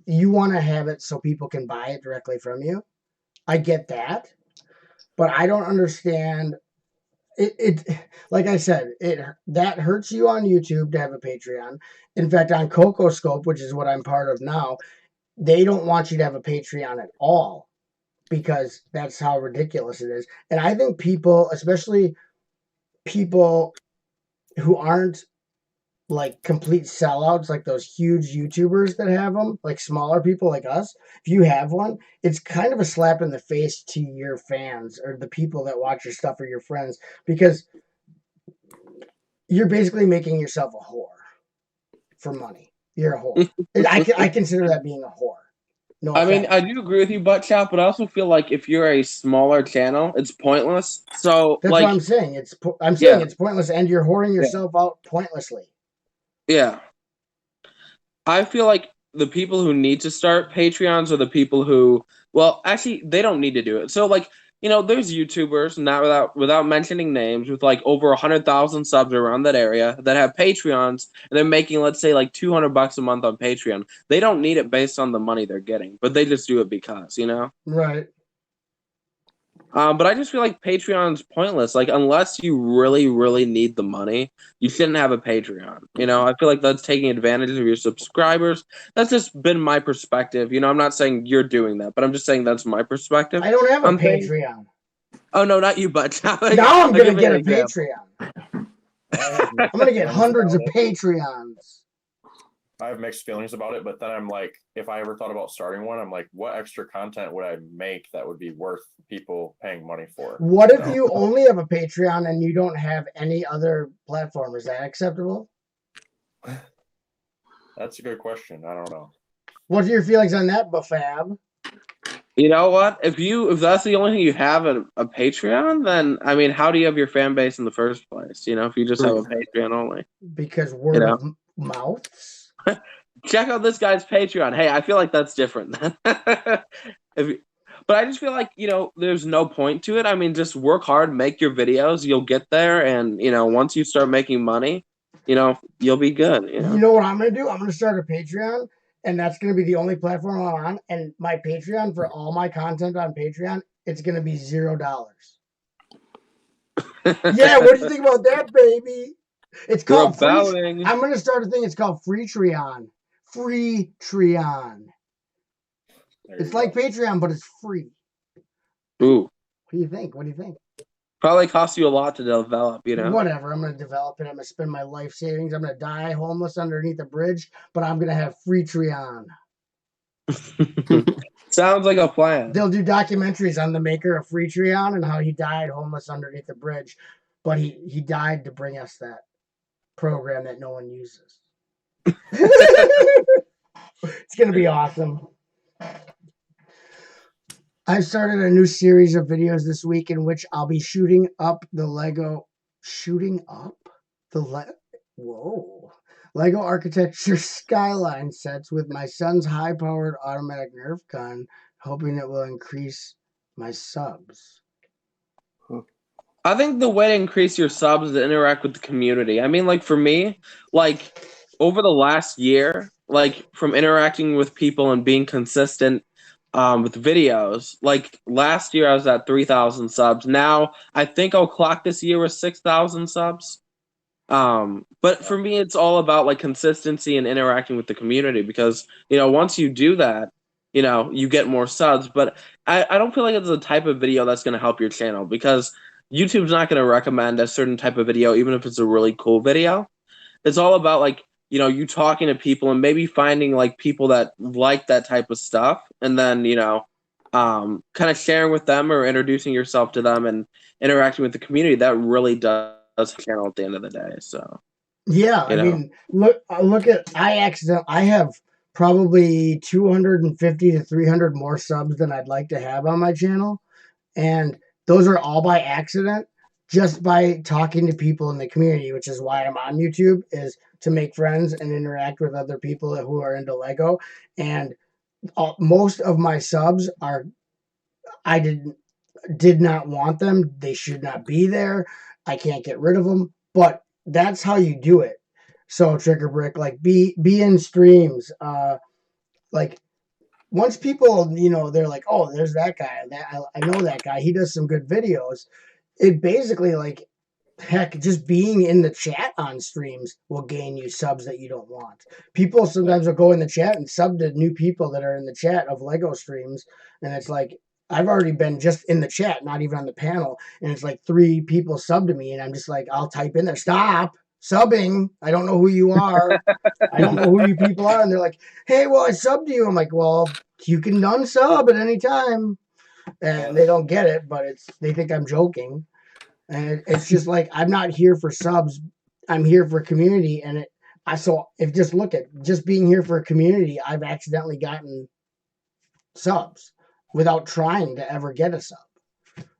you want to have it so people can buy it directly from you. I get that, but I don't understand it like I said, that hurts you on YouTube to have a Patreon. In fact, on CocoScope, which is what I'm part of now, they don't want you to have a Patreon at all because that's how ridiculous it is. And I think people, especially people who aren't like complete sellouts, like those huge YouTubers that have them, like smaller people like us, if you have one, it's kind of a slap in the face to your fans or the people that watch your stuff or your friends, because you're basically making yourself a whore for money. You're a whore. I consider that being a whore. No offense. I mean, I do agree with you, buttchop, but I also feel like if you're a smaller channel, it's pointless. So that's what I'm saying. It's pointless, and you're whoring yourself out pointlessly. Yeah. I feel like the people who need to start Patreons are the people who, well, actually, they don't need to do it. So, like, there's YouTubers, not without mentioning names, with like over 100,000 subs around that area that have Patreons, and they're making, let's say, like $200 a month on Patreon. They don't need it based on the money they're getting, but they just do it because, Right. But I just feel like Patreon's pointless. Like, unless you really, really need the money, you shouldn't have a Patreon. You know, I feel like that's taking advantage of your subscribers. That's just been my perspective. You know, I'm not saying you're doing that, but I'm just saying that's my perspective. I don't have a I'm saying- Patreon. Oh no, not you, Buttchop. Now I'm gonna give get an a example. Patreon. I'm gonna get hundreds of Patreons. I have mixed feelings about it, but then I'm like, if I ever thought about starting one, I'm like, what extra content would I make that would be worth people paying money for? What if you only have a Patreon and you don't have any other platform? Is that acceptable? That's a good question. I don't know. What are your feelings on that, Buffab? You know what? If that's the only thing you have a Patreon, then I mean, how do you have your fan base in the first place? You know, if you just have a Patreon only. Because word of mouths. Check out this guy's Patreon. Hey, I feel like that's different. But I just feel like, you know, there's no point to it. I mean, just work hard, make your videos, you'll get there, and you know, once you start making money, you know, you'll be good. You know what I'm gonna do? I'm gonna start a Patreon, and that's gonna be the only platform I'm on. And my Patreon for all my content on Patreon, it's gonna be $0. Yeah, what do you think about that, baby? It's called Rebelling. I'm gonna start a thing. It's called Freetreon. Freetreon. It's like Patreon, but it's free. Ooh. What do you think? What do you think? Probably costs you a lot to develop, you know. Whatever. I'm gonna develop it. I'm gonna spend my life savings. I'm gonna die homeless underneath a bridge, but I'm gonna have Freetreon. Sounds like a plan. They'll do documentaries on the maker of Freetreon and how he died homeless underneath a bridge, but he died to bring us that program that no one uses. It's gonna be awesome. I've started a new series of videos this week in which I'll be shooting up the Lego architecture skyline sets with my son's high-powered automatic Nerf gun, hoping it will increase my subs. I think the way to increase your subs is to interact with the community. I mean, like for me, like over the last year, like from interacting with people and being consistent with videos, like last year I was at 3,000 subs. Now I think I'll clock this year with 6,000 subs. But for me, it's all about like consistency and interacting with the community because, you know, once you do that, you know, you get more subs. But I don't feel like it's the type of video that's going to help your channel because YouTube's not going to recommend a certain type of video, even if it's a really cool video. It's all about like, you know, you talking to people and maybe finding like people that like that type of stuff. And then, you know, kind of sharing with them or introducing yourself to them and interacting with the community. That really does channel at the end of the day. So, yeah, I mean, look at I have probably 250 to 300 more subs than I'd like to have on my channel. And those are all by accident, just by talking to people in the community, which is why I'm on YouTube, is to make friends and interact with other people who are into Lego. And most of my subs are, I did not want them. They should not be there. I can't get rid of them. But that's how you do it. So Trigger Brick, like be in streams. Like once people, you know, they're like, oh, there's that guy. I know that guy. He does some good videos. It basically, like, heck, just being in the chat on streams will gain you subs that you don't want. People sometimes will go in the chat and sub to new people that are in the chat of Lego streams. And it's like, I've already been just in the chat, not even on the panel. And it's like 3 people sub to me. And I'm just like, I'll type in there, stop subbing. I don't know who you are. I don't know who you people are. And they're like, hey, well, I subbed to you. I'm like, well, you can unsub at any time. And they don't get it, but they think I'm joking. And it's just like, I'm not here for subs. I'm here for community. And just being here for a community, I've accidentally gotten subs without trying to ever get a sub.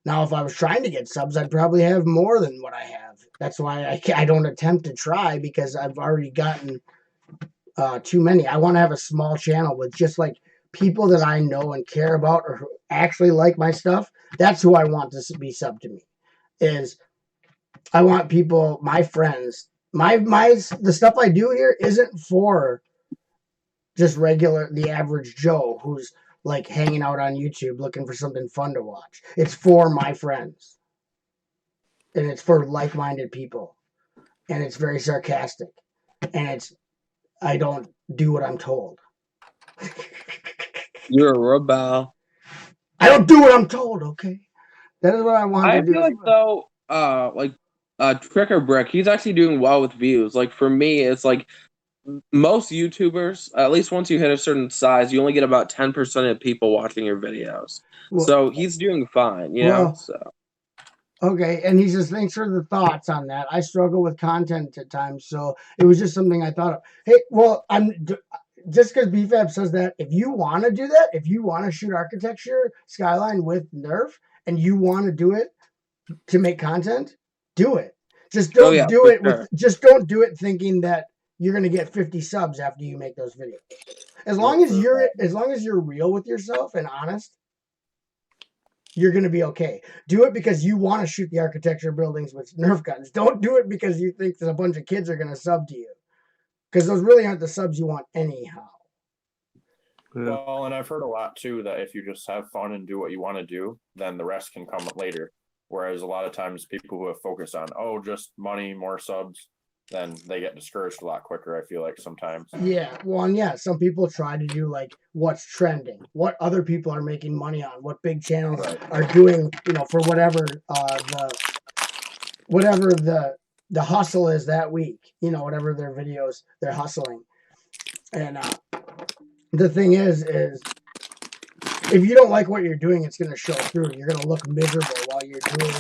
Now, if I was trying to get subs, I'd probably have more than what I have. That's why I don't attempt to try, because I've already gotten too many. I want to have a small channel with just like people that I know and care about or who actually like my stuff. That's who I want to be sub to me. Is I want people, my friends, the stuff I do here isn't for just the average Joe who's like hanging out on YouTube looking for something fun to watch. It's for my friends. And it's for like-minded people. And it's very sarcastic. And I don't do what I'm told. You're a rebel. I don't do what I'm told, okay? That is what I want to do. I feel like though, Trick or Brick, he's actually doing well with views. Like for me, it's like most YouTubers, at least once you hit a certain size, you only get about 10% of people watching your videos. Well, so he's doing fine, you know? So okay, and he says, thanks for the thoughts on that. I struggle with content at times, so it was just something I thought of. Hey, well, just because BFAB says that, if you want to do that, if you want to shoot architecture skyline with Nerf, and you want to do it to make content, do it. Just don't do it with. Sure. Just don't do it thinking that you're gonna get 50 subs after you make those videos. As long as you're real with yourself and honest, you're going to be okay. Do it because you want to shoot the architecture buildings with Nerf guns. Don't do it because you think that a bunch of kids are going to sub to you. Because those really aren't the subs you want anyhow. Yeah. Well, and I've heard a lot too that if you just have fun and do what you want to do, then the rest can come later. Whereas a lot of times people who have focused on, just money, more subs, then they get discouraged a lot quicker, I feel like sometimes. Yeah, well, and yeah, some people try to do like what's trending, what other people are making money on, what big channels are doing, for whatever the hustle is that week, whatever their videos they're hustling. And the thing is if you don't like what you're doing, it's going to show through. You're going to look miserable while you're doing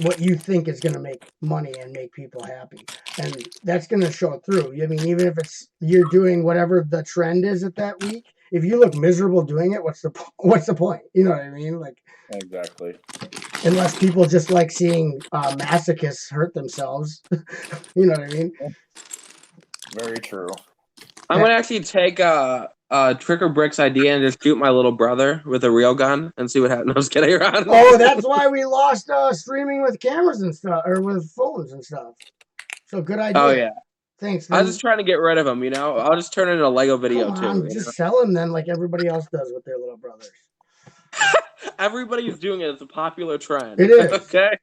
what you think is going to make money and make people happy. And that's going to show through. I mean, even if you're doing whatever the trend is at that week, if you look miserable doing it, what's the point? You know what I mean? Like, exactly. Unless people just like seeing masochists hurt themselves. You know what I mean? Very true. I'm going to actually take Trick or Brick's idea and just shoot my little brother with a real gun and see what happens. I was kidding around. Oh, that's why we lost streaming with cameras and stuff, or with phones and stuff. So good idea. Oh, yeah. Thanks. I was just trying to get rid of him, I'll just turn it into a Lego video, too. Just sell them then like everybody else does with their little brothers. Everybody's doing it. It's a popular trend. It is. Okay?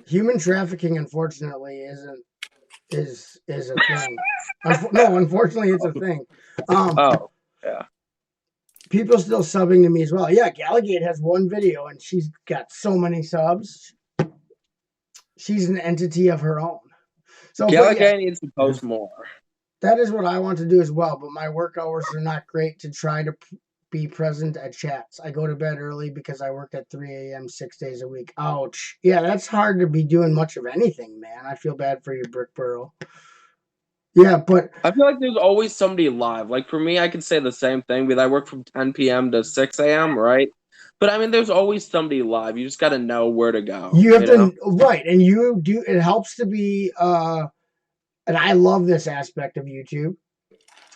Human trafficking, unfortunately, is a thing. No, unfortunately, it's a thing. Yeah. People still subbing to me as well. Yeah, Galligate has one video, and she's got so many subs. She's an entity of her own. So Galligate needs to post more. That is what I want to do as well, but my work hours are not great to try to be present at chats. I go to bed early because I work at 3 a.m. 6 days a week. Ouch. Yeah, that's hard to be doing much of anything, man. I feel bad for you, Brickborough. Yeah, but I feel like there's always somebody live. Like for me, I could say the same thing, because I work from 10 p.m. to 6 a.m., right? But I mean, there's always somebody live. You just got to know where to go. You have to, right. And you do, it helps to be, and I love this aspect of YouTube,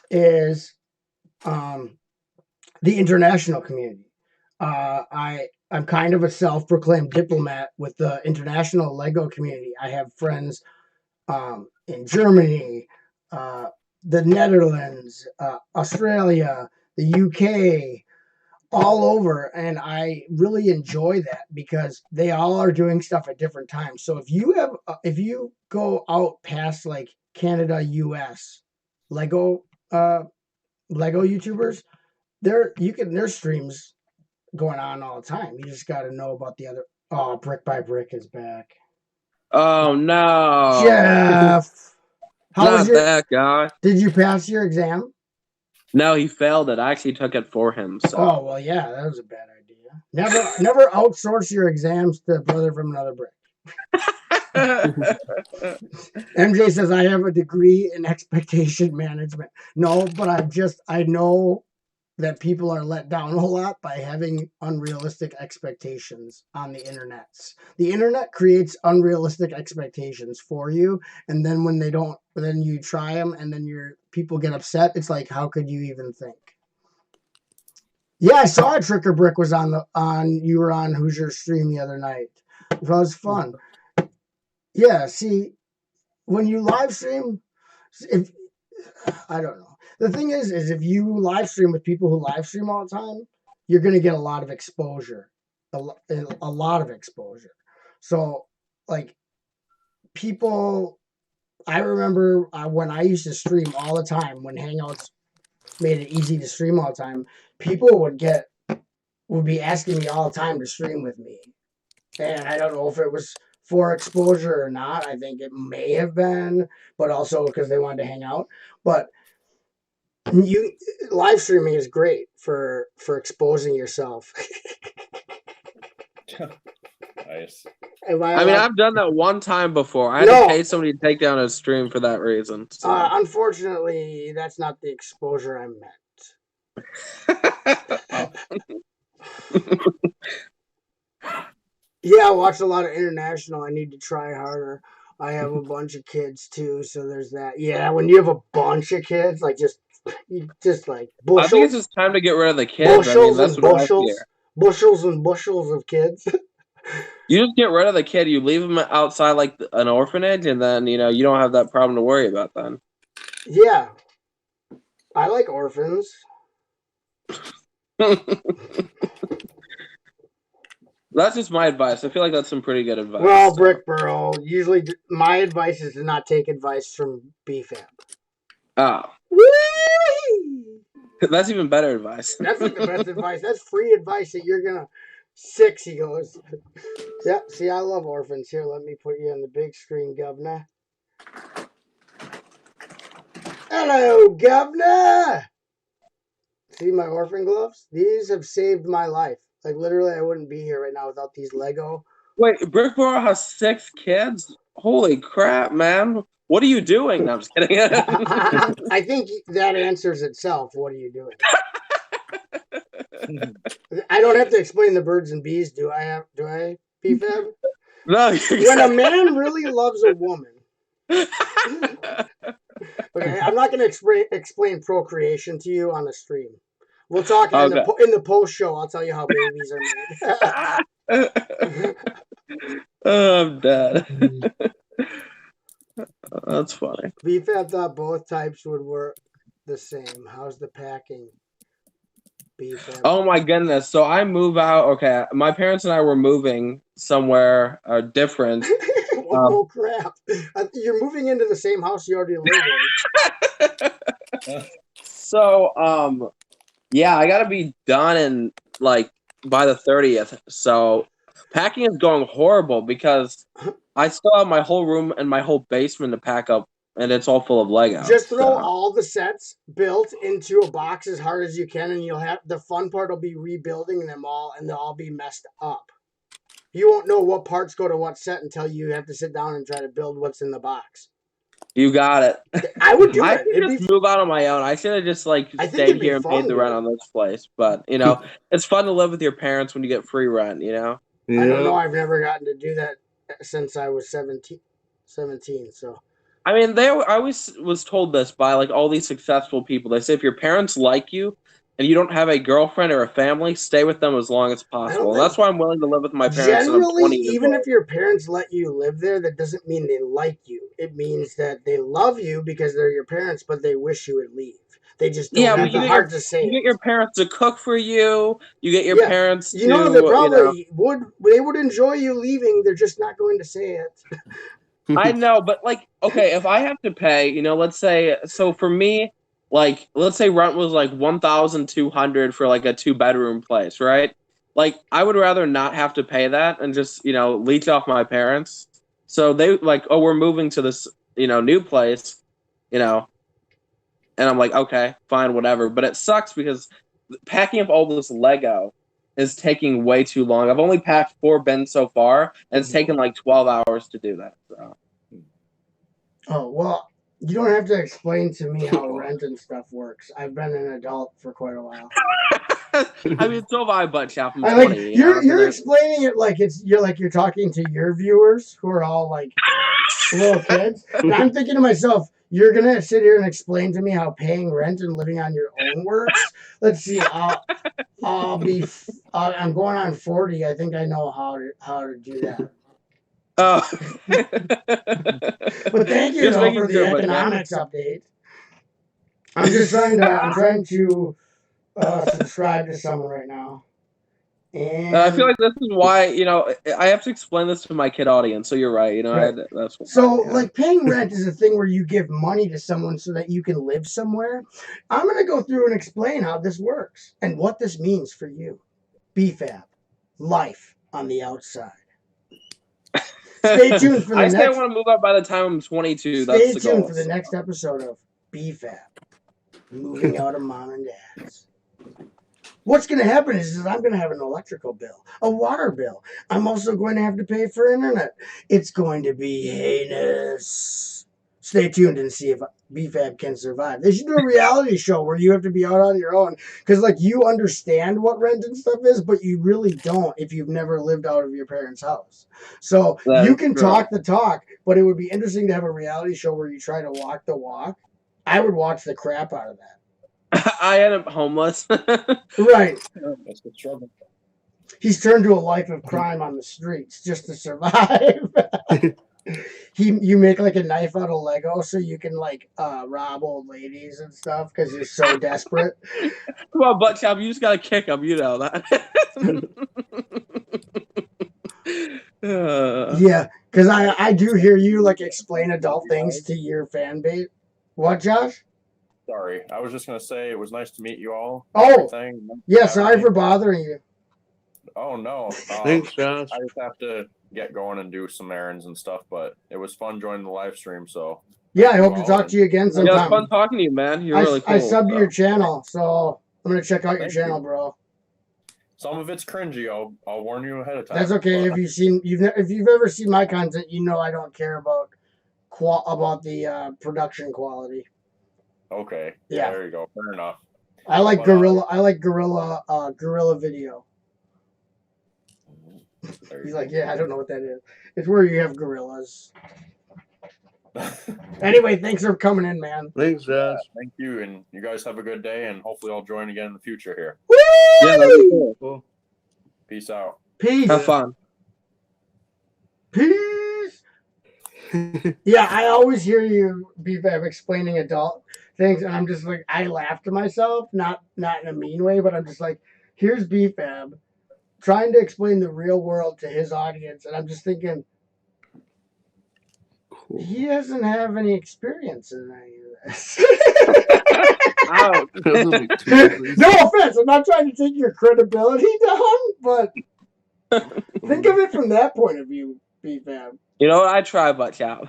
is the international community. I'm kind of a self-proclaimed diplomat with the international Lego community. I have friends in Germany, the Netherlands, Australia, the UK, all over, and I really enjoy that because they all are doing stuff at different times. So if you go out past like Canada, US, Lego YouTubers, there's streams going on all the time. You just got to know about the other. Oh, Brick by Brick is back. Oh no, Jeff! That guy. Did you pass your exam? No, he failed it. I actually took it for him. So. Oh well, yeah, that was a bad idea. Never outsource your exams to Brother from Another Brick. MJ says I have a degree in expectation management. No, but I know that people are let down a lot by having unrealistic expectations on the internet. The internet creates unrealistic expectations for you, and then when they don't, then you try them, and then people get upset. It's like, how could you even think? Yeah, I saw a Trick or Brick was you were on Hoosier stream the other night. It was fun. Yeah, see, when you live stream, I don't know. the thing is if you live stream with people who live stream all the time, you're gonna get a lot of exposure, a lot of exposure. So, like, people, I remember when I used to stream all the time, when Hangouts made it easy to stream all the time, people would be asking me all the time to stream with me. And I don't know if it was for exposure or not. I think it may have been, but also because they wanted to hang out. But live streaming is great for exposing yourself. Nice. I mean, I've done that one time before. I had to pay somebody to take down a stream for that reason. So. Unfortunately, that's not the exposure I meant. Yeah, I watch a lot of international. I need to try harder. I have a bunch of kids too, so there's that. Yeah, when you have a bunch of kids, like just like bushels. I think it's just time to get rid of the kids. Bushels that's and bushels, bushels and bushels of kids. You just get rid of the kid. You leave them outside like an orphanage, and then you don't have that problem to worry about then. Yeah, I like orphans. That's just my advice. I feel like that's some pretty good advice. Well, Brickborough, usually my advice is to not take advice from BFAB. Oh. That's even better advice. That's like the best advice. That's free advice that you're going to... 6, he goes. Yep, see, I love orphans. Here, let me put you on the big screen, governor. Hello, governor! See my orphan gloves? These have saved my life. Like, literally, I wouldn't be here right now without these Lego. Wait, Brickborough has 6 kids? Holy crap, man. What are you doing? No, I'm just kidding. I think that answers itself. What are you doing? I don't have to explain the birds and bees, do I, PFAB? No. When a man really loves a woman... Okay, I'm not going to explain procreation to you on a stream. We'll talk in the post show. I'll tell you how babies are made. Oh, I'm dead. That's funny. BFAB thought both types would work the same. How's the packing? BFAB. Oh my goodness! So I move out. Okay, my parents and I were moving somewhere different. Oh crap! You're moving into the same house you already live in. So yeah, I gotta be done in like by the 30th. So packing is going horrible because I still have my whole room and my whole basement to pack up, and it's all full of Lego. Just throw all the sets built into a box as hard as you can, and you'll have the fun part will be rebuilding them all, and they'll all be messed up. You won't know what parts go to what set until you have to sit down and try to build what's in the box. You got it. I would do it. I should just move out on my own. I should have just stayed here and paid the rent on this place. But it's fun to live with your parents when you get free rent. I don't know. I've never gotten to do that since I was 17. So. I mean, I always was told this by like all these successful people. They say if your parents like you and you don't have a girlfriend or a family, stay with them as long as possible. And that's why I'm willing to live with my parents. Generally, even if your parents let you live there, that doesn't mean they like you. It means that they love you because they're your parents, but they wish you would leave. They just don't have the heart to say it. You get your parents to cook for you. You get your parents to... they probably would enjoy you leaving. They're just not going to say it. I know, but like, okay, if I have to pay, let's say, so for me, like, let's say rent was like $1,200 for like a 2-bedroom place, right? Like, I would rather not have to pay that and just, leech off my parents. So they like, oh, we're moving to this, new place, and I'm like, okay, fine, whatever. But it sucks because packing up all this Lego is taking way too long. I've only packed 4 bins so far, and it's taken like 12 hours to do that. So. Oh, well, you don't have to explain to me how rent and stuff works. I've been an adult for quite a while. I mean, so have I, buttchop. I'm 20. You're explaining it like you're talking to your viewers who are all like little kids. And I'm thinking to myself, you're gonna sit here and explain to me how paying rent and living on your own works. Let's see. I'm going on 40. I think I know how to do that. Oh. But thank you for the economics update. I'm just trying to subscribe to someone right now. And I feel like this is why, I have to explain this to my kid audience. So you're right. Right. That's why, so yeah. like paying rent is a thing where you give money to someone so that you can live somewhere. I'm going to go through and explain how this works and what this means for you. BFAB, life on the outside. Stay tuned for the I say I next. want to move up by the time I'm 22. Stay That's the tuned goal. for the next episode of BFAB, moving out of mom and dad's. What's going to happen is I'm going to have an electrical bill, a water bill. I'm also going to have to pay for internet. It's going to be heinous. Stay tuned and see if BFAB can survive. They should do a reality show where you have to be out on your own because, like, you understand what rent and stuff is, but you really don't if you've never lived out of your parents' house. So you can talk the talk, but it would be interesting to have a reality show where you try to walk the walk. I would watch the crap out of that. I end up homeless. Right. That's the struggle. He's turned to a life of crime on the streets just to survive. You make like a knife out of Lego so you can like rob old ladies and stuff because you're so desperate. Come on, buttchop, you just gotta kick him, you know that. Yeah, because I do hear you like explain adult things to your fan base. What, Josh? Sorry, I was just gonna say it was nice to meet you all. Oh, everything. yeah. Sorry for bothering you. Oh no, Thanks, Josh. I just have to get going and do some errands and stuff, but it was fun joining the live stream. So yeah, I hope to talk to you again sometime. Yeah, it's fun talking to you, man. You're really cool. I subbed to your channel, so I'm gonna check out your channel, bro. Some of it's cringy. I'll warn you ahead of time. That's okay. If you've ever seen my content, you know I don't care about the production quality. Okay. Yeah. There you go. Fair enough. I like Gorilla Video. He's like, yeah, I don't know what that is. It's where you have gorillas. Anyway, thanks for coming in, man. Thanks, Josh. Thank you, and you guys have a good day, and hopefully I'll join again in the future here. Woo! Yeah, that'd be cool. Cool. Peace out. Peace. Have fun. Peace. Yeah, I always hear you, BFAB, explaining adult things, and I'm just like, I laugh to myself, not in a mean way, but I'm just like, here's BFAB trying to explain the real world to his audience, and I'm just thinking, he doesn't have any experience in any of this. No offense, I'm not trying to take your credibility down, but think of it from that point of view, BFAB. You know what? I try, buttchop.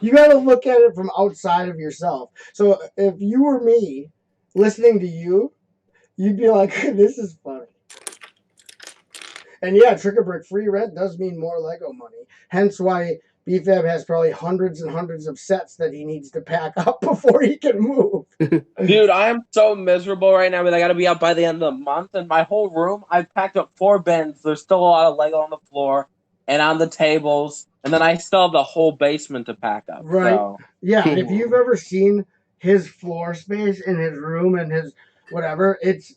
You got to look at it from outside of yourself. So if you were me listening to you, you'd be like, this is funny. And yeah, Trick-or-Brick free rent does mean more Lego money. Hence why BFAB has probably hundreds and hundreds of sets that he needs to pack up before he can move. Dude, I am so miserable right now, but I got to be out by the end of the month. And my whole room, I've packed up 4 bins. There's still a lot of Lego on the floor and on the tables. And then I still have the whole basement to pack up. Right. So. Yeah, if you've ever seen his floor space in his room and his whatever, it's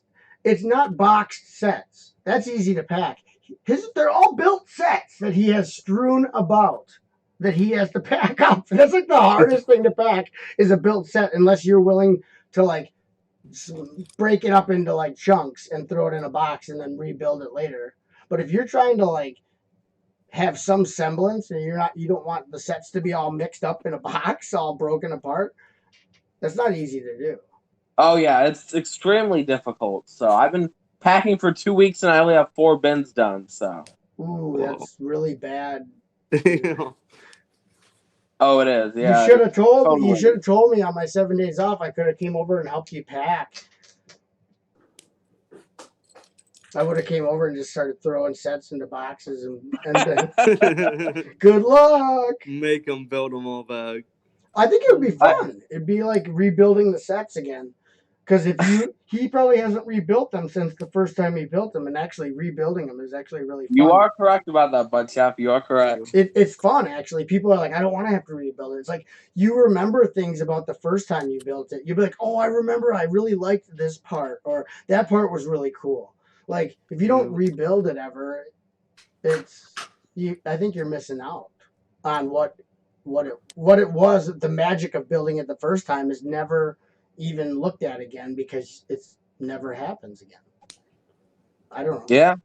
not boxed sets. That's easy to pack. They're all built sets that he has strewn about that he has to pack up. That's like the hardest thing to pack is a built set, unless you're willing to like break it up into like chunks and throw it in a box and then rebuild it later. But if you're trying to like have some semblance and you don't want the sets to be all mixed up in a box, all broken apart, that's not easy to do. Oh yeah, it's extremely difficult. So I've been packing for 2 weeks and I only have 4 bins done. So. Ooh, that's really bad. Oh, it is. Yeah. You should have told me. You should have told me on my 7 days off. I could have came over and helped you pack. I would have came over and just started throwing sets into boxes and good luck. Make them build them all back. I think it would be fun. It'd be like rebuilding the sets again. Because he probably hasn't rebuilt them since the first time he built them, and actually rebuilding them is actually really fun. You are correct about that, buttchop. You are correct. It's fun, actually. People are like, I don't want to have to rebuild it. It's like you remember things about the first time you built it. You'll be like, oh, I remember I really liked this part, or that part was really cool. Like, if you don't rebuild it ever, I think you're missing out on what it was. The magic of building it the first time is never even looked at again because it's never happens again. I don't know. Yeah.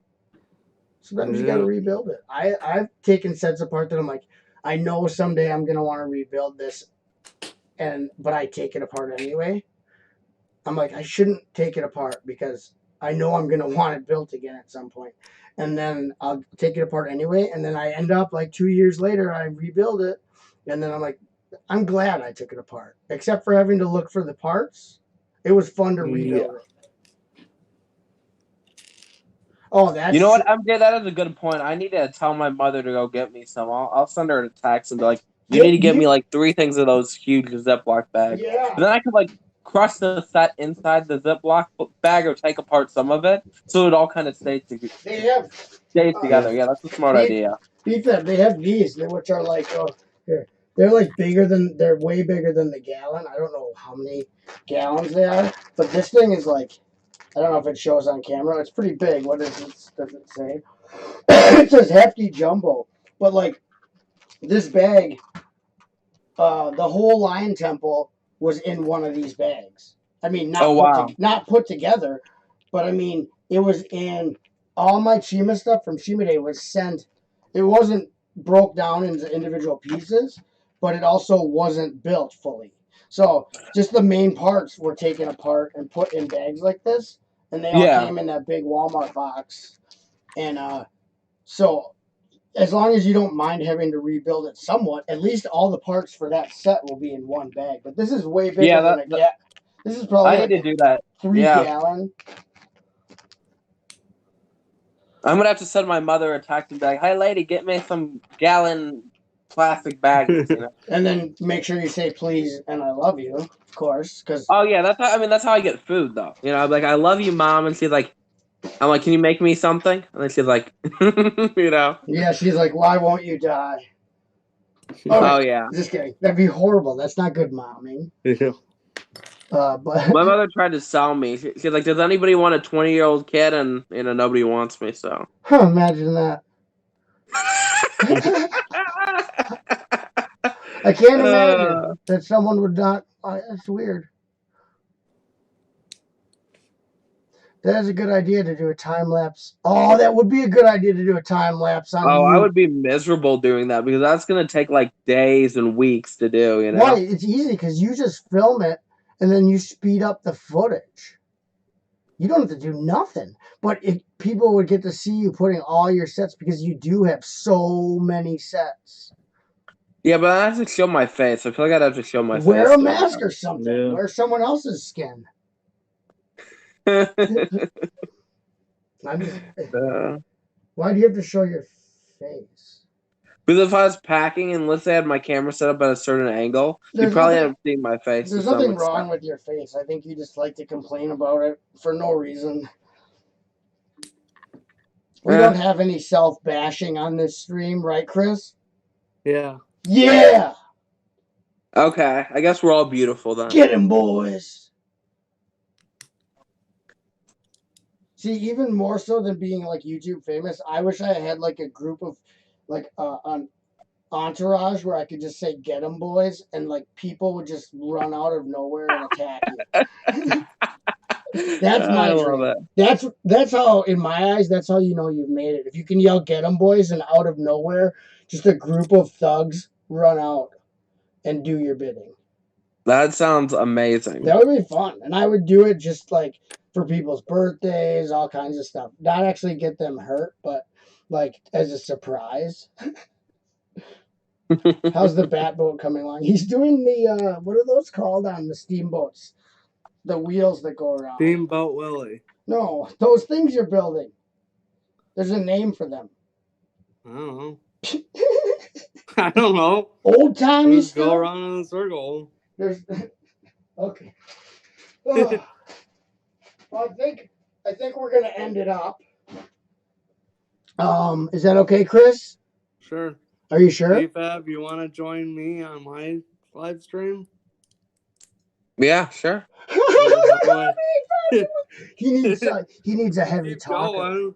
Sometimes you got to rebuild it. I've taken sets apart that I'm like, I know someday I'm gonna want to rebuild this, but I take it apart anyway. I'm like, I shouldn't take it apart because I know I'm gonna want it built again at some point, and then I'll take it apart anyway, and then I end up like 2 years later I rebuild it, and then I'm like, I'm glad I took it apart, except for having to look for the parts. It was fun to rebuild it. Oh, that's You know what, MJ? That is a good point. I need to tell my mother to go get me some. I'll send her a text and be like, "You need to get me like 3 things of those huge Ziploc bags." Yeah. And then I could like crush the set inside the Ziploc bag or take apart some of it so it all kind of stays together. Yeah, that's a smart idea. They have these, which are like, they're like they're way bigger than the gallon. I don't know how many gallons they are, but this thing is like, I don't know if it shows on camera. It's pretty big. What does it say? It says hefty jumbo, but like this bag, the whole Lion Temple was in one of these bags. I mean, not put together, but I mean, it was in all my Chima stuff from Chima Day was sent. It wasn't broke down into individual pieces, but it also wasn't built fully. So just the main parts were taken apart and put in bags like this, and they all came in that big Walmart box. And so as long as you don't mind having to rebuild it somewhat, at least all the parts for that set will be in one bag. But this is way bigger than a gallon. This is probably I need to do that. 3 gallon. I'm gonna have to send my mother a text and be like, "Hey, lady, get me some gallon plastic bags." You know? And then make sure you say please and I love you, of course, because. Oh yeah, that's how I get food though. You know, I'm like, "I love you, mom," and she's like, "I'm like, can you make me something?" And then she's like, you know. Yeah, she's like, "Why won't you die?" Oh yeah. Just kidding. That'd be horrible. That's not good momming. Yeah. But my mother tried to sell me. She's like, "Does anybody want a 20-year-old kid?" And you know, nobody wants me. So. Imagine that. I can't imagine that someone would not. That's weird. That is a good idea to do a time lapse. Oh, that would be a good idea to do a time lapse on. I would be miserable doing that because that's gonna take like days and weeks to do. You know. Why? It's easy because you just film it and then you speed up the footage. You don't have to do nothing. But people would get to see you putting all your sets because you do have so many sets. Yeah, but I have to show my face. I feel like I'd have to show my face. Wear a mask or something. Yeah. Wear someone else's skin. Why do you have to show your face? Because if I was packing and let's say I had my camera set up at a certain angle, you'd probably end up seeing my face. There's nothing wrong with your face. I think you just like to complain about it for no reason. We don't have any self-bashing on this stream, right, Chris? Yeah. Yeah! Okay, I guess we're all beautiful then. Get him, boys! See, even more so than being like YouTube famous, I wish I had like a group of like an entourage where I could just say "Get 'em, boys," and like people would just run out of nowhere and attack you. That's my dream. That's how, in my eyes, that's how you know you've made it. If you can yell "Get 'em, boys," and out of nowhere, just a group of thugs run out and do your bidding. That sounds amazing. That would be fun, and I would do it just like for people's birthdays, all kinds of stuff. Not actually get them hurt, but like as a surprise. How's the bat boat coming along? He's doing the what are those called on the steamboats? The wheels that go around. Steamboat Willie. No, those things you're building. There's a name for them. I don't know. I don't know. Old timey Just go around in a circle. There's okay. Oh. Well, I think we're gonna end it up. Is that okay, Chris? Sure. Are you sure? Fab, you want to join me on my live stream? Yeah, sure. He needs a heavy talker. Going,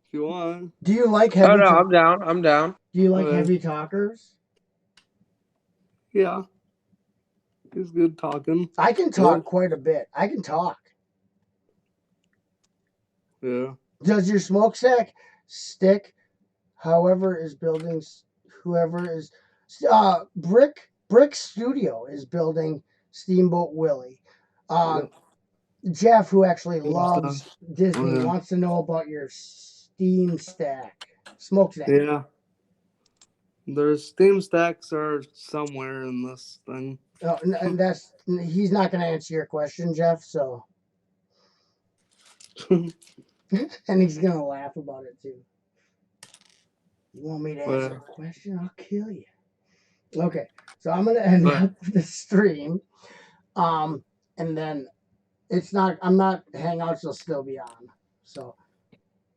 if you want. Do you like heavy? Oh no, I'm down. I'm down. Do you like heavy talkers? Yeah. He's good talking. I can talk quite a bit. I can talk. Yeah. Does your smokestack stick? Whoever is building Brix Studio is building Steamboat Willie. Jeff, who actually loves Disney, wants to know about your smokestack. Yeah. There's steam stacks are somewhere in this thing. Oh, and he's not going to answer your question, Jeff. So, and he's going to laugh about it too. You want me to answer a question? I'll kill you. Okay, so I'm going to end up the stream, and then Hangouts will still be on, so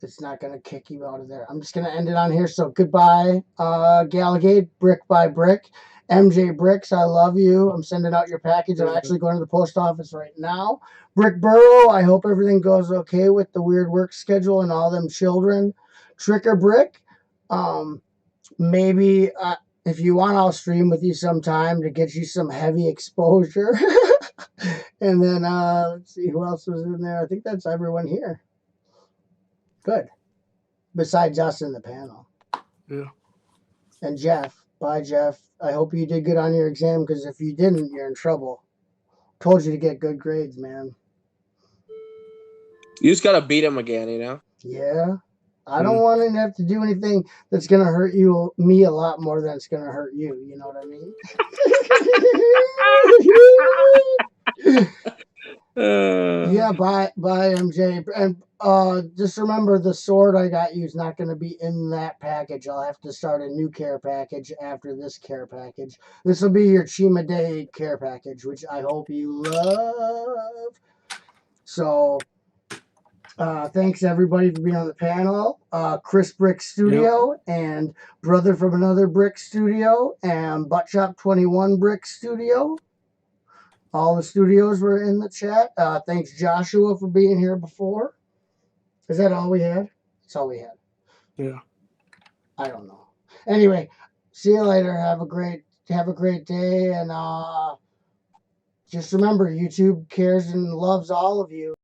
it's not going to kick you out of there. I'm just going to end it on here. So goodbye, Galligate, Brick by Brick. MJ Bricks, I love you. I'm sending out your package. I'm actually going to the post office right now. Brick Burrow, I hope everything goes okay with the weird work schedule and all them children. Tricker Brick, maybe if you want, I'll stream with you sometime to get you some heavy exposure. And then let's see who else was in there. I think that's everyone here. Good. Besides us in the panel. Yeah. And Jeff. Bye, Jeff. I hope you did good on your exam, because if you didn't, you're in trouble. Told you to get good grades, man. You just gotta beat him again, you know? Yeah. I don't want to have to do anything that's going to hurt me a lot more than it's going to hurt you. You know what I mean? Yeah, bye, MJ. And just remember, the sword I got you is not going to be in that package. I'll have to start a new care package after this care package. This will be your Chima Day care package, which I hope you love. So, thanks everybody for being on the panel. Chris Brix Studio and brother from another Brix Studio and buttchop 21 Brix Studio. All the studios were in the chat. Thanks Joshua for being here before. Is that all we had? That's all we had. Yeah. I don't know. Anyway, see you later. Have a great day, and just remember, YouTube cares and loves all of you.